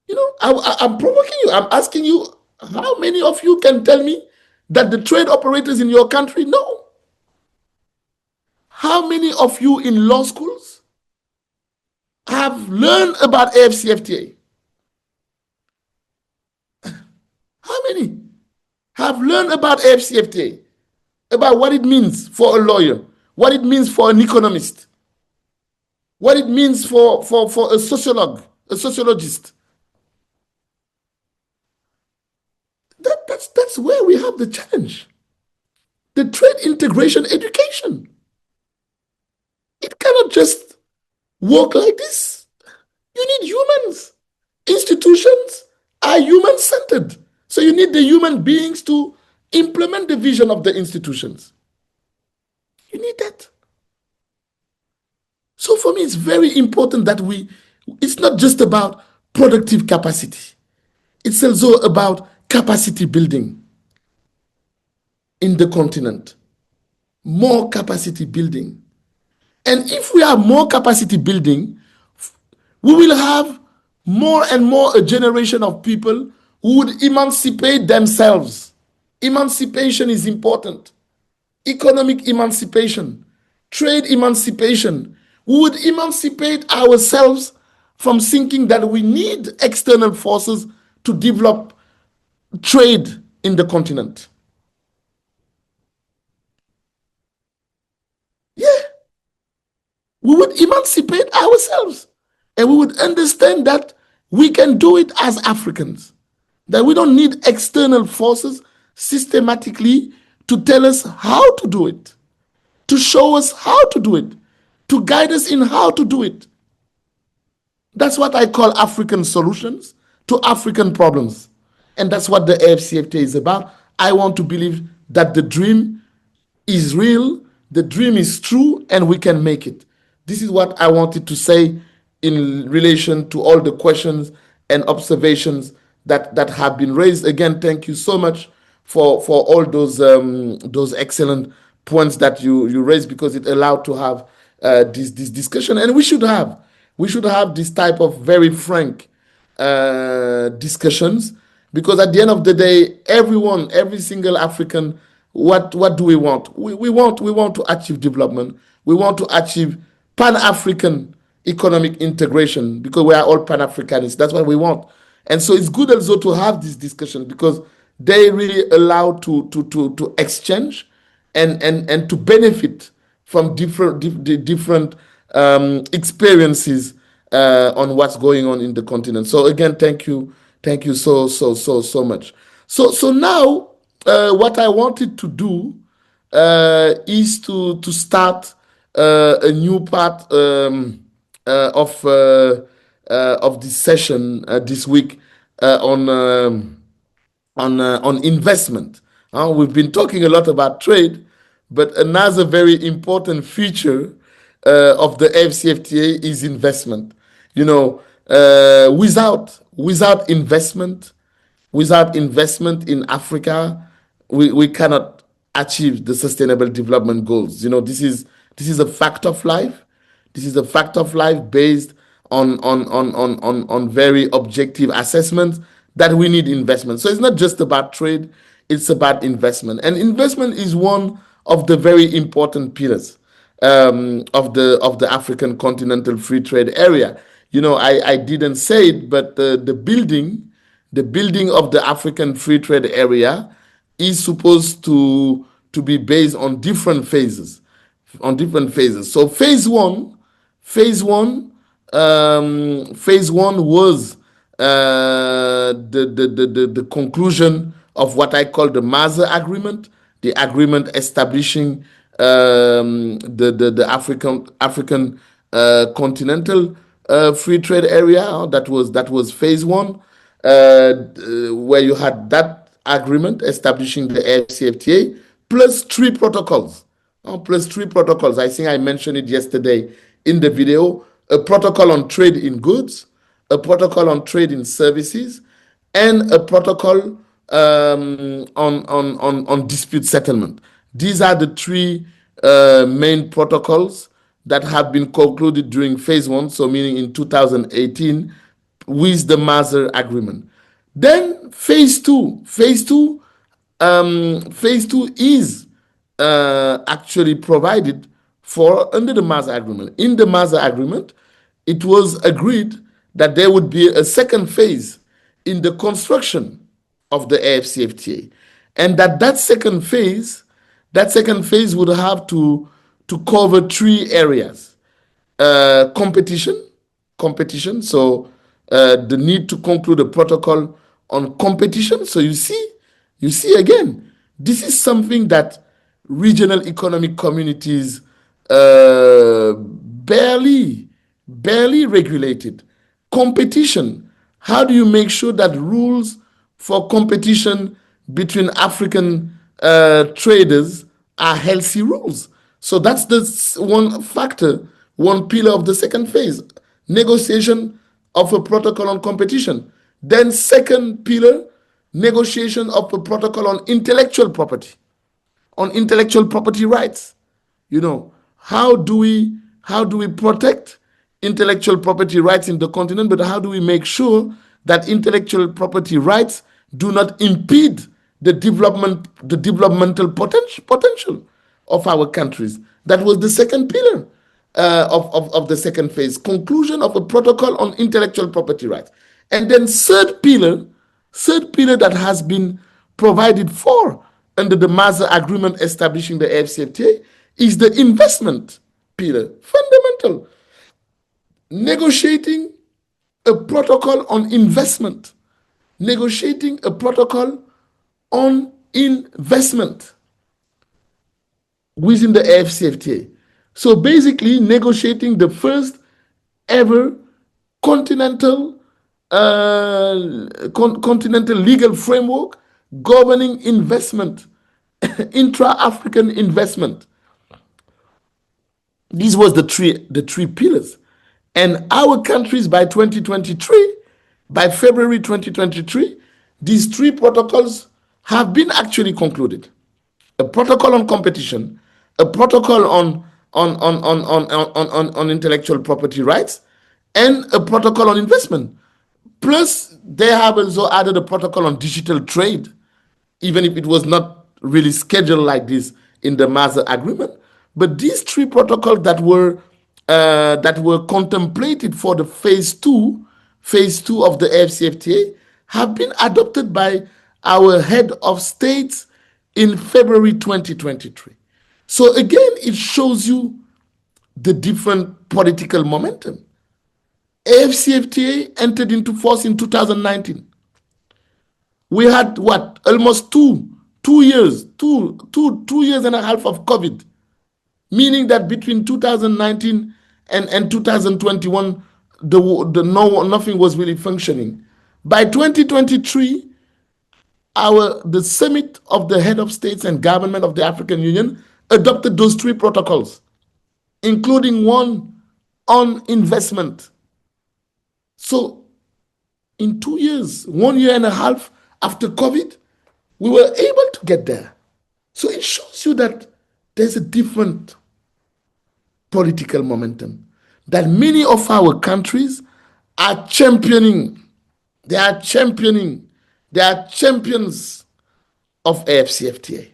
You know, I'm provoking you. I'm asking you, how many of you can tell me that the trade operators in your country know? How many of you in law schools have learned about AFCFTA? How many have learned about AFCFTA? About what it means for a lawyer, what it means for an economist, what it means for a sociologist. That's where we have the challenge. The trade integration education. It cannot just work like this. You need humans. Institutions are human-centered. So you need the human beings to implement the vision of the institutions. You need that. So for me, it's very important that it's not just about productive capacity. It's also about capacity building in the continent. More capacity building. And if we have more capacity building, we will have more and more a generation of people who would emancipate themselves. Emancipation is important. Economic emancipation, trade emancipation. We would emancipate ourselves from thinking that we need external forces to develop trade in the continent. Yeah. We would emancipate ourselves and we would understand that we can do it as Africans, that we don't need external forces systematically to tell us how to do it, to show us how to do it, to guide us in how to do it. That's what I call African solutions to African problems. And that's what the AFCFTA is about. I want to believe that the dream is real, the dream is true, and we can make it. This is what I wanted to say in relation to all the questions and observations that have been raised. Again, thank you so much for all those excellent points that you raised, because it allowed to have this discussion. And we should have this type of very frank discussions, because at the end of the day, every single African, what do we want? We want to achieve development. We want to achieve Pan-African economic integration, because we are all Pan-Africanists. That's what we want. And so it's good also to have this discussion, because they really allow to exchange and to benefit from different experiences on what's going on in the continent. So again, thank you so much. So now, what I wanted to do is to start a new part of this session this week on investment. We've been talking a lot about trade, but another very important feature of the AFCFTA is investment. You know, without investment, in Africa, we cannot achieve the sustainable development goals. You know, this is a fact of life. This is a fact of life based on very objective assessments that we need investment. So it's not just about trade, it's about investment. And investment is one of the very important pillars of the African continental free trade area. You know, I didn't say it, but the building of the African free trade area is supposed to be based on different phases. So phase one was the conclusion of what I call the Mazer Agreement, the agreement establishing the African continental free trade area. That was phase one, where you had that agreement establishing the AFCFTA plus three protocols. Plus three protocols. I think I mentioned it yesterday in the video. A protocol on trade in goods, a protocol on trade in services, and a protocol on dispute settlement. These are the three main protocols that have been concluded during phase one, so meaning in 2018, with the Mazer Agreement. Then phase two is actually provided for under the Mazer Agreement. In the Mazer Agreement, it was agreed that there would be a second phase in the construction of the AFCFTA, and that second phase would have to cover three areas: competition. So the need to conclude a protocol on competition. So you see again, this is something that regional economic communities barely regulated. Competition. How do you make sure that rules for competition between African traders are healthy rules? So that's the one factor, one pillar of the second phase: negotiation of a protocol on competition. Then second pillar, negotiation of a protocol on intellectual property, rights. You know, how do we protect intellectual property rights in the continent, but how do we make sure that intellectual property rights do not impede the developmental potential of our countries? That was the second pillar of the second phase: conclusion of a protocol on intellectual property rights. And then third pillar that has been provided for under the Mazer Agreement establishing the AFCFTA is the investment pillar. Fundamental. Negotiating a protocol on investment. Negotiating a protocol on investment within the AFCFTA. So basically, negotiating the first ever continental legal framework governing investment, intra-African investment. These was the three pillars. And our countries by February 2023, these three protocols have been actually concluded: a protocol on competition, a protocol on intellectual property rights, and a protocol on investment. Plus, they have also added a protocol on digital trade, even if it was not really scheduled like this in the Mazer Agreement. But these three protocols that were contemplated for the phase two of the AFCFTA have been adopted by our head of states in February 2023. So again, it shows you the different political momentum. AFCFTA entered into force in 2019. We had what? Almost two years, two years and a half of COVID, meaning that between 2019 and 2021, nothing was really functioning. By 2023, the summit of the head of states and government of the African Union adopted those three protocols, including one on investment. So in 2 years, 1 year and a half after COVID, we were able to get there. So it shows you that there's a different political momentum, that many of our countries are championing. They are championing. They are champions of AFCFTA.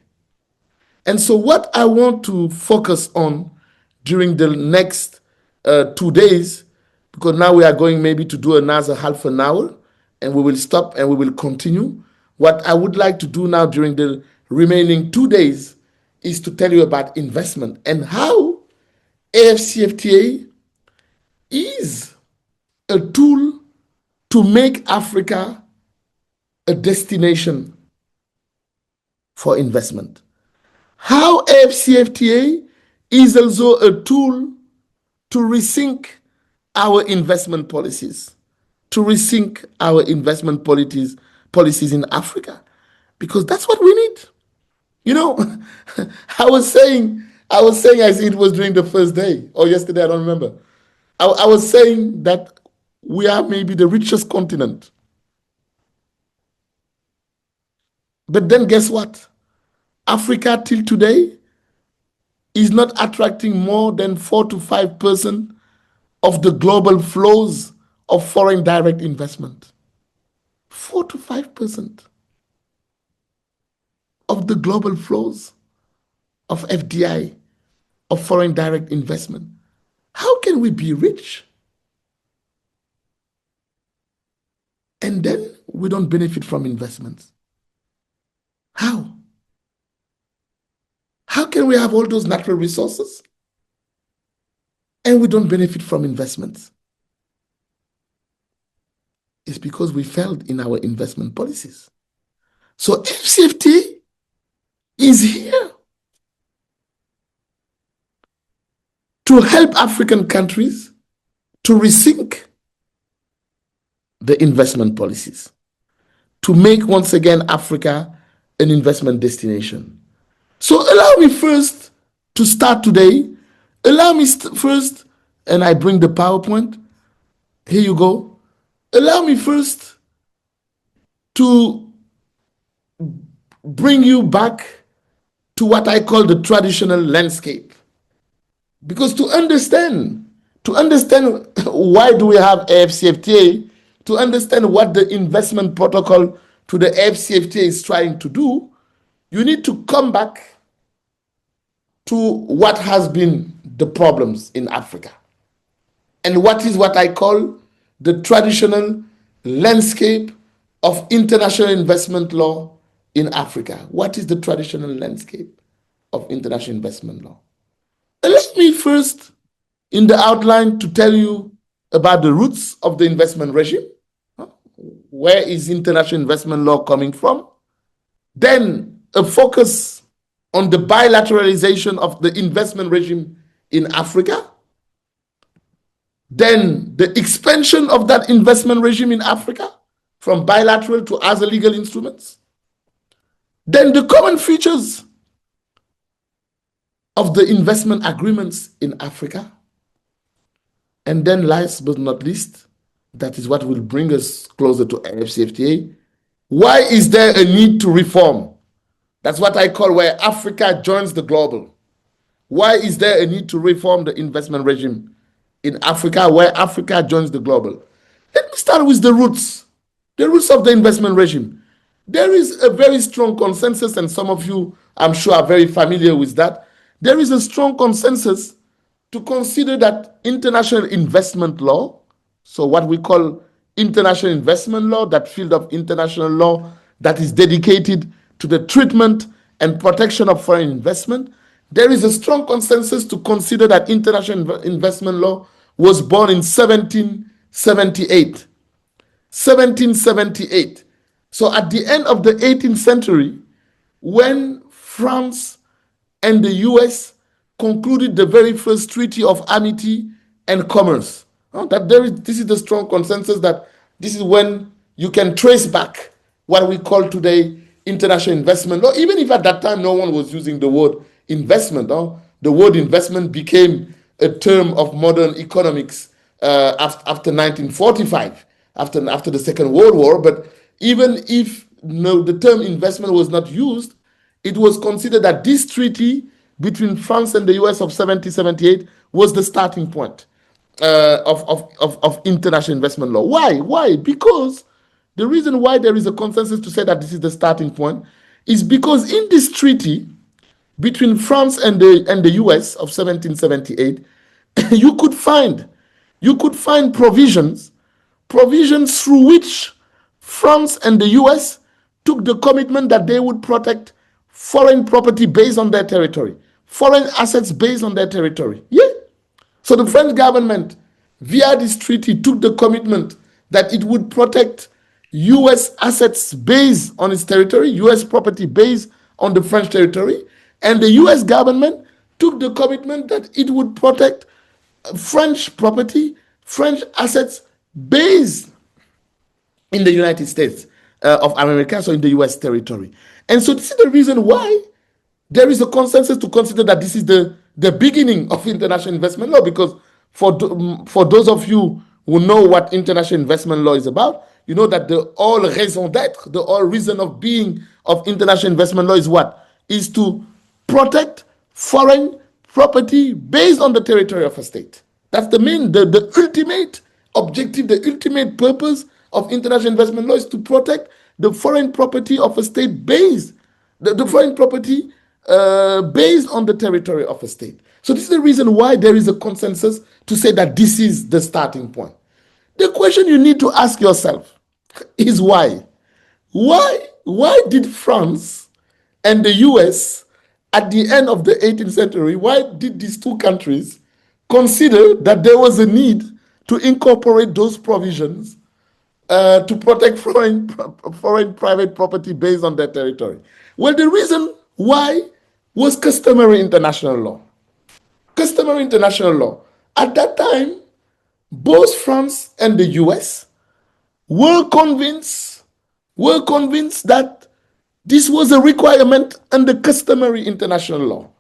And so what I want to focus on during the next 2 days, because now we are going maybe to do another half an hour, and we will stop and we will continue. What I would like to do now during the remaining 2 days is to tell you about investment and how AFCFTA is a tool to make Africa a destination for investment. How AFCFTA is also a tool to rethink our investment policies, to rethink our investment policies in Africa, because that's what we need. You know, I was saying, I think it was during the first day or yesterday, I don't remember. I was saying that we are maybe the richest continent. But then guess what? Africa till today is not attracting more than 4 to 5% of the global flows of foreign direct investment. 4 to 5% of the global flows of FDI, of foreign direct investment. How can we be rich and then we don't benefit from investments? How? How can we have all those natural resources and we don't benefit from investments? It's because we failed in our investment policies. So FCFT is here to help African countries to rethink the investment policies, to make once again Africa an investment destination. So allow me first to start today. Allow me first, and I bring the PowerPoint. Here you go. Allow me first to bring you back to what I call the traditional landscape. Because to understand why do we have AFCFTA, to understand what the investment protocol to the AFCFTA is trying to do, you need to come back to what has been the problems in Africa and what I call the traditional landscape of international investment law in Africa. What is the traditional landscape of international investment law? Let me first, in the outline, to tell you about the roots of the investment regime. Where is international investment law coming from? Then a focus on the bilateralization of the investment regime in Africa. Then the expansion of that investment regime in Africa from bilateral to other legal instruments. Then the common features of the investment agreements in Africa. And then last but not least, that is what will bring us closer to AFCFTA. Why is there a need to reform? That's what I call where Africa joins the global. Why is there a need to reform the investment regime in Africa where Africa joins the global? Let me start with the roots of the investment regime. There is a very strong consensus, and some of you, I'm sure, are very familiar with that. There is a strong consensus to consider that international investment law, so what we call international investment law, that field of international law that is dedicated to the treatment and protection of foreign investment, there is a strong consensus to consider that international investment law was born in 1778. 1778. So at the end of the 18th century, when France and the US concluded the very first treaty of amity and commerce. This is the strong consensus that this is when you can trace back what we call today international investment law, even if at that time no one was using the word investment. The word investment became a term of modern economics after 1945, after the Second World War. But even if the term investment was not used, it was considered that this treaty between France and the US of 1778 was the starting point of international investment law. Why? Because the reason why there is a consensus to say that this is the starting point is because in this treaty between France and the US of 1778, you could find provisions through which France and the US took the commitment that they would protect foreign property based on their territory, foreign assets based on their territory. Yeah. So the French government, via this treaty, took the commitment that it would protect US assets based on its territory, US property based on the French territory, and the US government took the commitment that it would protect French property, French assets based in the United States of America, so in the US territory. And so this is the reason why there is a consensus to consider that this is the beginning of international investment law, because for those of you who know what international investment law is about, you know that the whole raison d'être, the whole reason of being of international investment law is what? Is to protect foreign property based on the territory of a state. That's the ultimate objective, the ultimate purpose of international investment law is to protect the foreign property of a state based, the foreign property based on the territory of a state. So this is the reason why there is a consensus to say that this is the starting point. The question you need to ask yourself is why? Why did France and the US at the end of the 18th century, why did these two countries consider that there was a need to incorporate those provisions to protect foreign private property based on their territory? Well, the reason why was customary international law. Customary international law. At that time, both France and the US were convinced that this was a requirement under customary international law.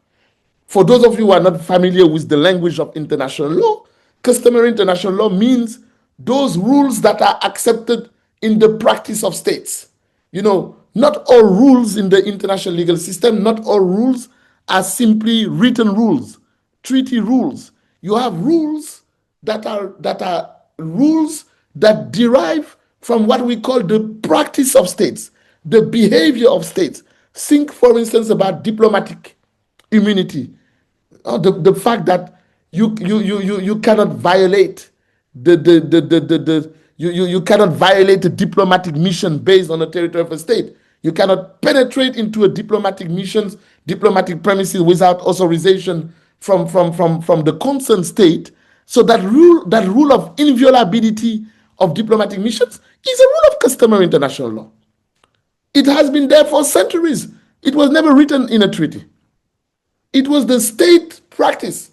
For those of you who are not familiar with the language of international law, customary international law means those rules that are accepted in the practice of states. You know, not all rules in the international legal system, not all rules are simply written rules, treaty rules. You have rules that are rules that derive from what we call the practice of states, the behavior of states. Think, for instance, about diplomatic immunity, the fact that you cannot violate you cannot violate a diplomatic mission based on the territory of a state. You cannot penetrate into a diplomatic premises without authorization from the concerned state. So that rule of inviolability of diplomatic missions is a rule of customary international law. It has been there for centuries. It was never written in a treaty. It was the state practice,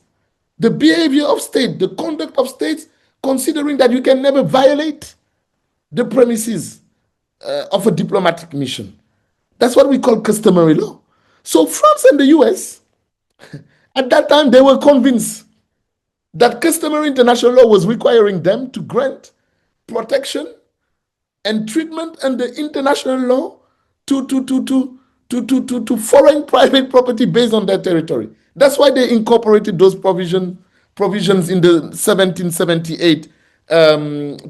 the behavior of state, the conduct of states, considering that you can never violate the premises of a diplomatic mission. That's what we call customary law. So France and the US, at that time, they were convinced that customary international law was requiring them to grant protection and treatment under international law to foreign private property based on their territory. That's why they incorporated those provisions in the 1778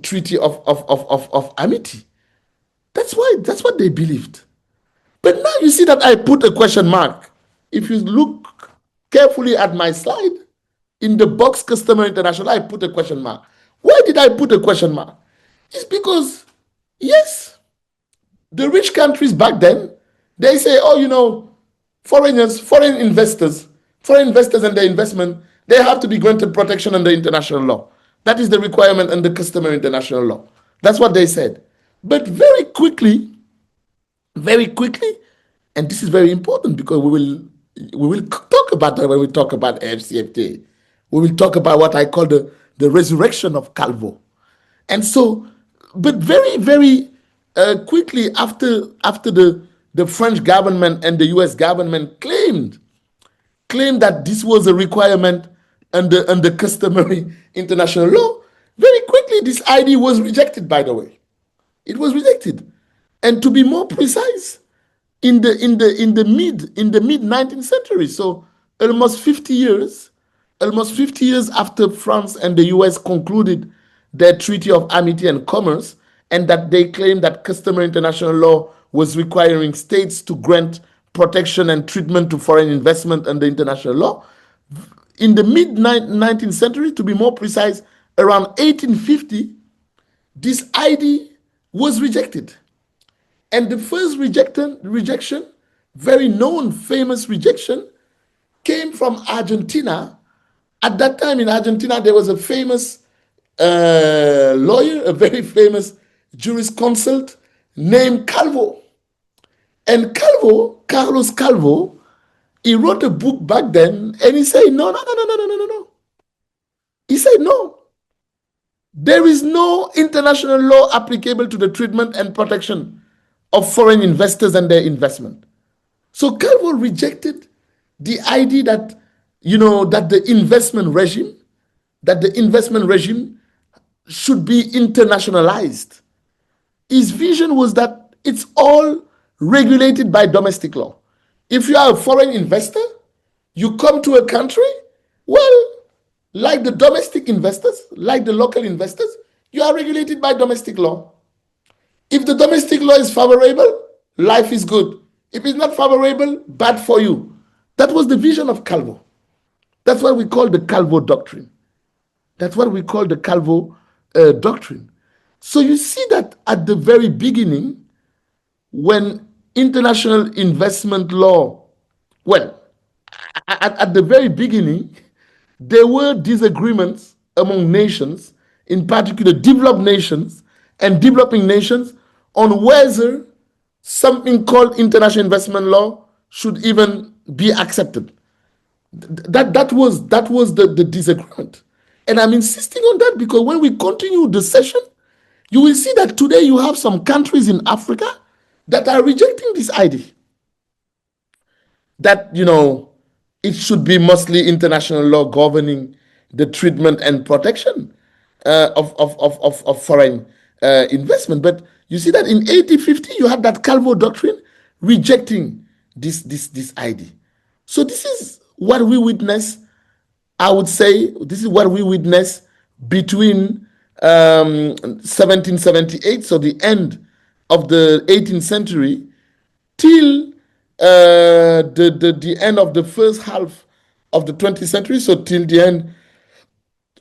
Treaty of Amity. That's what they believed. But now you see that I put a question mark. If you look carefully at my slide, in the box customary international, I put a question mark. Why did I put a question mark? It's because, yes, the rich countries back then, they say, foreign investors and their investment, they have to be granted protection under international law. That is the requirement under customary international law. That's what they said. But very quickly, and this is very important because we will talk about that when we talk about AFCFTA. We will talk about what I call the resurrection of Calvo. And so, but very quickly after the French government and the US government claimed that this was a requirement under customary international law, very quickly this idea was rejected, by the way. It was rejected. And to be more precise, in the mid 19th century, so almost 50 years after France and the US concluded their Treaty of Amity and Commerce, and that they claimed that customary international law was requiring states to grant protection and treatment to foreign investment under international law. In the mid 19th century, to be more precise, around 1850, this idea was rejected. And the first rejection, very known, famous rejection, came from Argentina. At that time in Argentina, there was a famous lawyer, a very famous jurisconsult named Calvo. And Carlos Calvo, he wrote a book back then, and he said, no. He said, no. There is no international law applicable to the treatment and protection of foreign investors and their investment. So Calvo rejected the idea that, that the investment regime should be internationalized. His vision was that it's all regulated by domestic law. If you are a foreign investor, you come to a country, well, like the domestic investors, like the local investors, you are regulated by domestic law. If the domestic law is favorable, life is good. If it's not favorable, bad for you. That was the vision of Calvo. That's what we call the Calvo doctrine. That's what we call the Calvo doctrine. So you see that at the very beginning, when international investment law, well, at the very beginning, there were disagreements among nations, in particular developed nations and developing nations, on whether something called international investment law should even be accepted. That was the disagreement. And I'm insisting on that because when we continue the session, you will see that today you have some countries in Africa that are rejecting this idea. That, it should be mostly international law governing the treatment and protection of foreign investment. But you see that in 1850, you had that Calvo doctrine rejecting this idea. So this is what we witness, I would say, this is what we witness between 1778, so the end of the 18th century, till the end of the first half of the 20th century, so till the end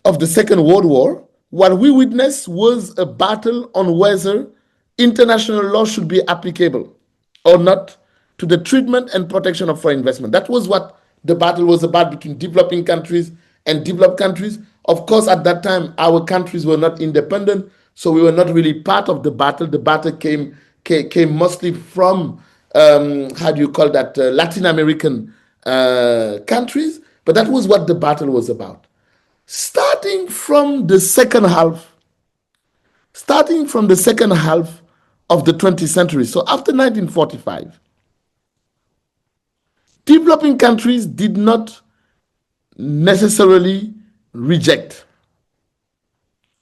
of the Second World War. What we witnessed was a battle on whether international law should be applicable or not to the treatment and protection of foreign investment. That was what the battle was about between developing countries and developed countries. Of course, at that time, our countries were not independent, so we were not really part of the battle. The battle came mostly from, Latin American countries, but that was what the battle was about. Starting from the second half of the 20th century, so after 1945, developing countries did not necessarily reject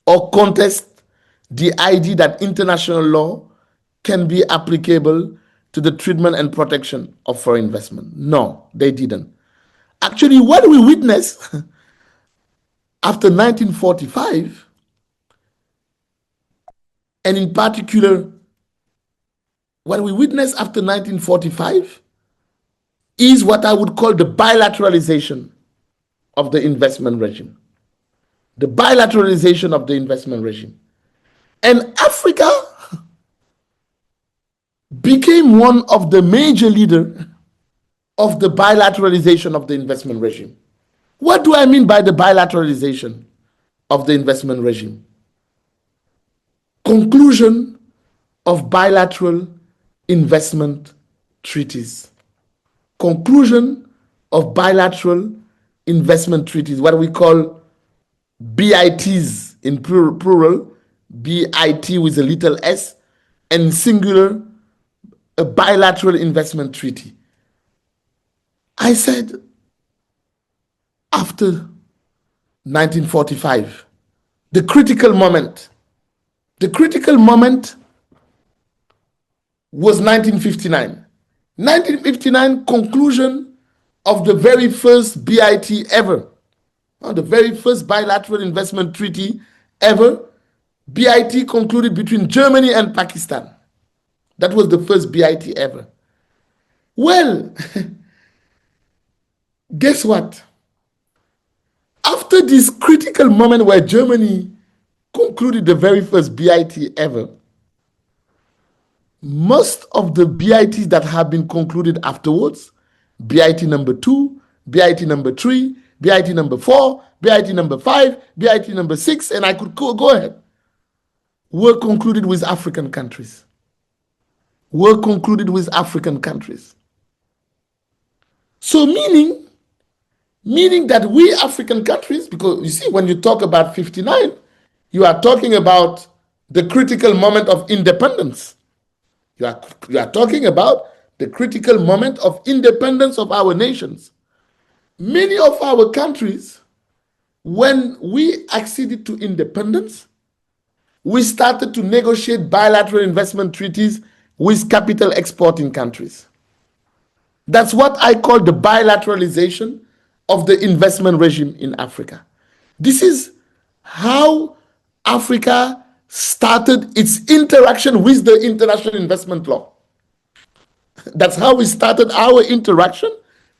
or contest the idea that international law can be applicable to the treatment and protection of foreign investment. No, they didn't. Actually, what we witnessed after 1945, and in particular, what we witnessed after 1945 is what I would call the bilateralization of the investment regime. The bilateralization of the investment regime. And Africa became one of the major leaders of the bilateralization of the investment regime. What do I mean by the bilateralization of the investment regime. Conclusion of bilateral investment treaties. Conclusion of bilateral investment treaties, what we call BITs in plural, BIT with a little s, and singular, a bilateral investment treaty. I said, after 1945, the critical moment was 1959. 1959, conclusion of the very first BIT ever, the very first bilateral investment treaty ever. BIT concluded between Germany and Pakistan. That was the first BIT ever. Well, guess what? After this critical moment where Germany concluded the very first BIT ever, most of the BITs that have been concluded afterwards, BIT number 2, BIT number 3, BIT number 4, BIT number 5, BIT number 6, and I could go ahead, were concluded with African countries. So meaning that we African countries, because you see, when you talk about 59, you are talking about the critical moment of independence. You are talking about the critical moment of independence of our nations. Many of our countries, when we acceded to independence, we started to negotiate bilateral investment treaties with capital exporting countries. That's what I call the bilateralization of the investment regime in Africa. This is how Africa started its interaction with the international investment law. That's how we started our interaction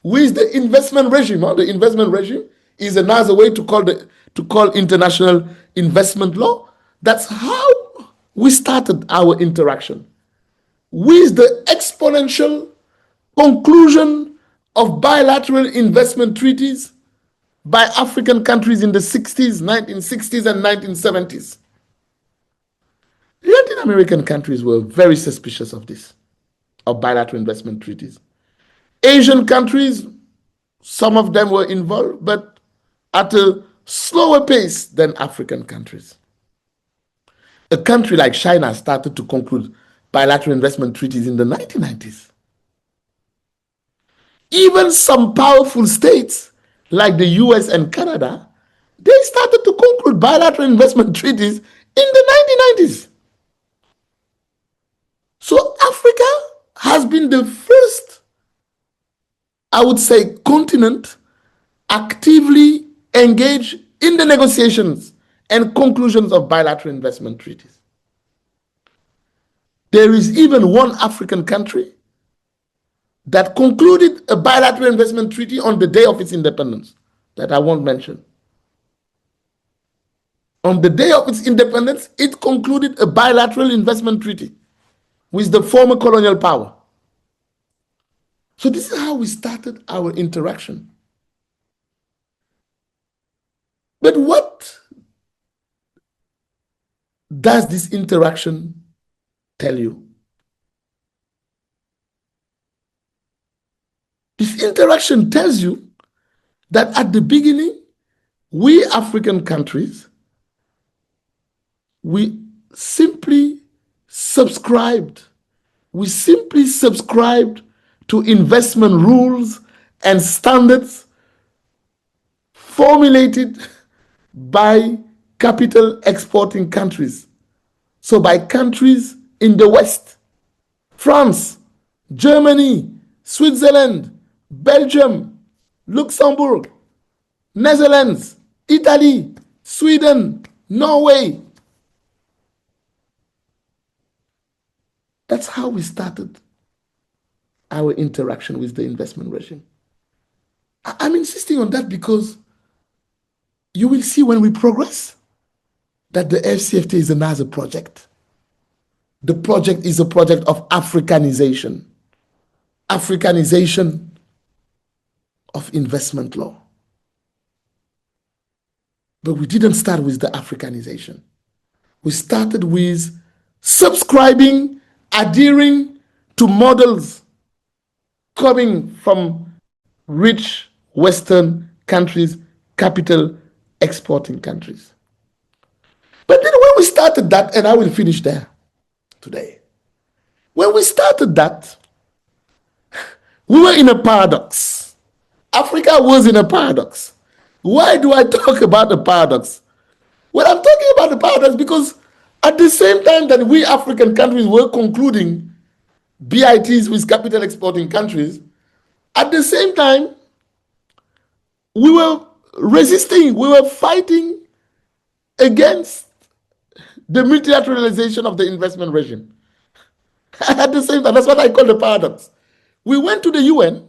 with the investment regime. The investment regime is another way to call international investment law. That's how we started our interaction with the exponential conclusion of bilateral investment treaties by African countries in the 60s, 1960s, and 1970s. Latin American countries were very suspicious of this, of bilateral investment treaties. Asian countries, some of them were involved, but at a slower pace than African countries. A country like China started to conclude bilateral investment treaties in the 1990s. Even some powerful states like the US and Canada, they started to conclude bilateral investment treaties in the 1990s. So Africa has been the first, I would say, continent actively engaged in the negotiations and conclusions of bilateral investment treaties. There is even one African country that concluded a bilateral investment treaty on the day of its independence that I won't mention. On the day of its independence, it concluded a bilateral investment treaty with the former colonial power. So this is how we started our interaction. But what does this interaction tell you? This interaction tells you that at the beginning, we African countries, we simply subscribed to investment rules and standards formulated by capital exporting countries. So by countries in the West, France, Germany, Switzerland, Belgium, Luxembourg, Netherlands, Italy, Sweden, Norway. That's how we started our interaction with the investment regime. I'm insisting on that because you will see when we progress that the FCFTA is another project. The project is a project of Africanization of investment law. But we didn't start with the Africanization. We started with subscribing, adhering to models coming from rich Western countries, capital exporting countries. But then when we started that, and I will finish there today, when we started that, we were in a paradox. Africa was in a paradox. Why do I talk about the paradox? Well, I'm talking about the paradox because at the same time that we African countries were concluding BITs with capital exporting countries, at the same time, we were resisting, we were fighting against the multilateralization of the investment regime. At the same time, that's what I call the paradox. We went to the UN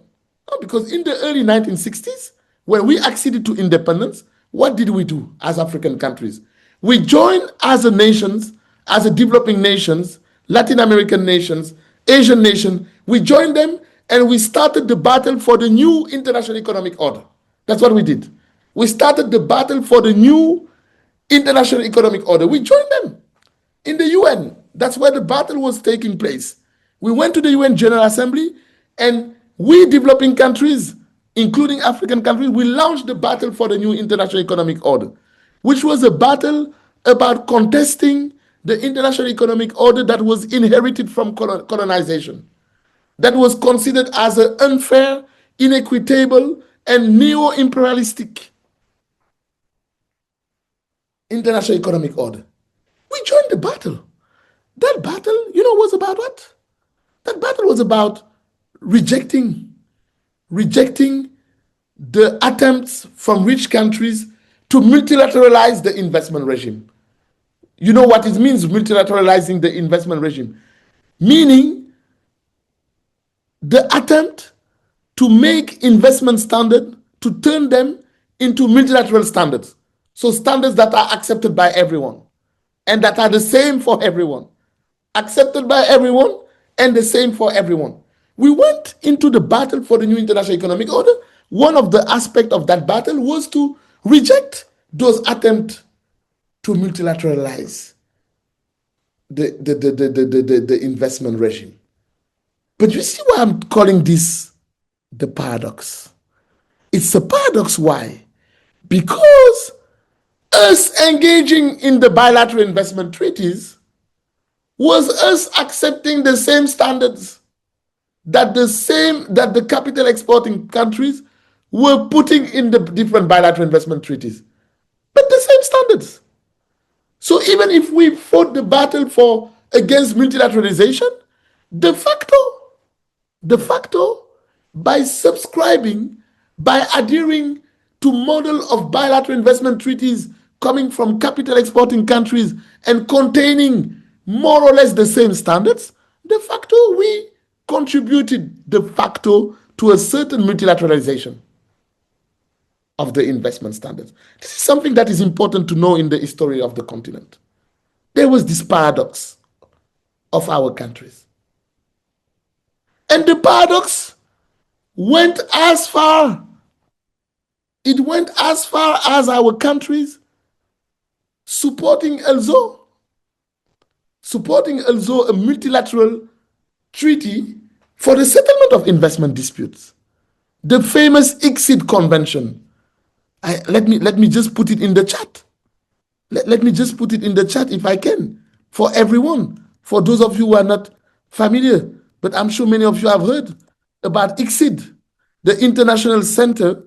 because in the early 1960s, when we acceded to independence, what did we do as African countries? We joined as a nations, as a developing nations, Latin American nations, Asian nations. We joined them and we started the battle for the new international economic order. That's what we did. We started the battle for the new international economic order. We joined them in the UN. That's where the battle was taking place. We went to the UN General Assembly, and we developing countries, including African countries, we launched the battle for the new international economic order, which was a battle about contesting the international economic order that was inherited from colonization, that was considered as an unfair, inequitable, and neo-imperialistic international economic order. We joined the battle. That battle, was about what? That battle was about rejecting the attempts from rich countries to multilateralize the investment regime. You know what it means, multilateralizing the investment regime? Meaning the attempt to make investment standard, to turn them into multilateral standards. So standards that are accepted by everyone and that are the same for everyone. Accepted by everyone and the same for everyone. We went into the battle for the new international economic order. One of the aspects of that battle was to reject those attempts to multilateralize the investment regime. But you see why I'm calling this the paradox? It's a paradox. Why? Because us engaging in the bilateral investment treaties was us accepting the same standards that the capital exporting countries were putting in the different bilateral investment treaties. But the same standards. So even if we fought the battle against multilateralization, de facto, by subscribing, by adhering to model of bilateral investment treaties coming from capital exporting countries and containing more or less the same standards, de facto we contributed de facto to a certain multilateralization of the investment standards. This is something that is important to know in the history of the continent. There was this paradox of our countries. And the paradox went as far as our countries supporting also a multilateral treaty for the settlement of investment disputes. The famous ICSID Convention. Let me just put it in the chat. Let me just put it in the chat if I can, for everyone, for those of you who are not familiar, but I'm sure many of you have heard about ICSID, the International Center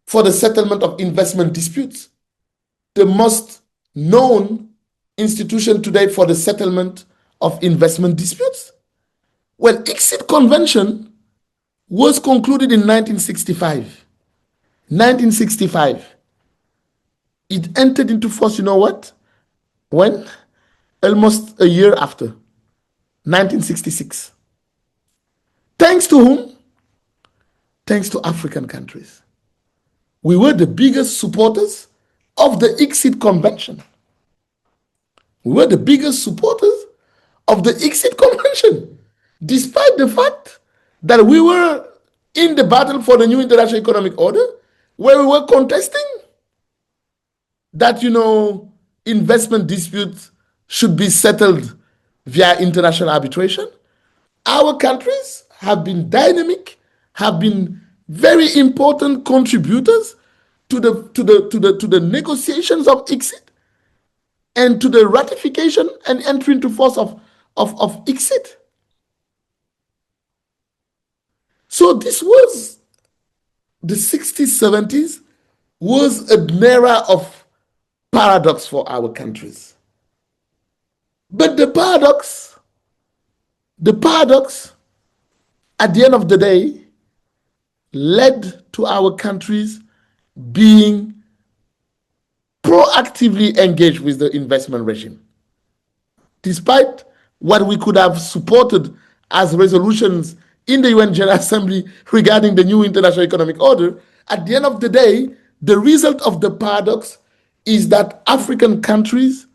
for the Settlement of Investment Disputes, the most known institution today for the settlement of investment disputes. Well, ICSID Convention was concluded in 1965. 1965. It entered into force, you know what? When? Almost a year after. 1966. Thanks to whom? Thanks to African countries. We were the biggest supporters of the ICSID Convention. We were the biggest supporters of the ICSID Convention, despite the fact that we were in the battle for the new international economic order, where we were contesting that, investment disputes should be settled via international arbitration. Our countries have been dynamic, have been very important contributors to the negotiations of ICSID and to the ratification and entry into force of ICSID. So this was the 60s, 70s was an era of paradox for our countries. But the paradox at the end of the day led to our countries being proactively engaged with the investment regime. Despite what we could have supported as resolutions in the UN General Assembly regarding the new international economic order, at the end of the day, the result of the paradox is that African countries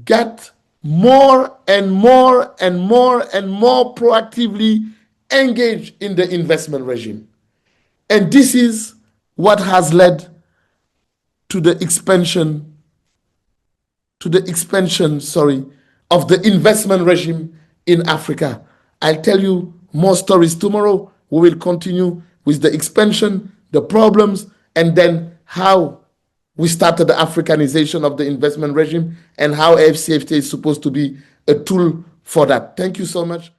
got more and more and more and more proactively engaged in the investment regime. And this is what has led to the expansion of the investment regime in Africa. I'll tell you more stories tomorrow. We will continue with the expansion, the problems, and then how we started the Africanization of the investment regime and how AFCFTA is supposed to be a tool for that. Thank you so much.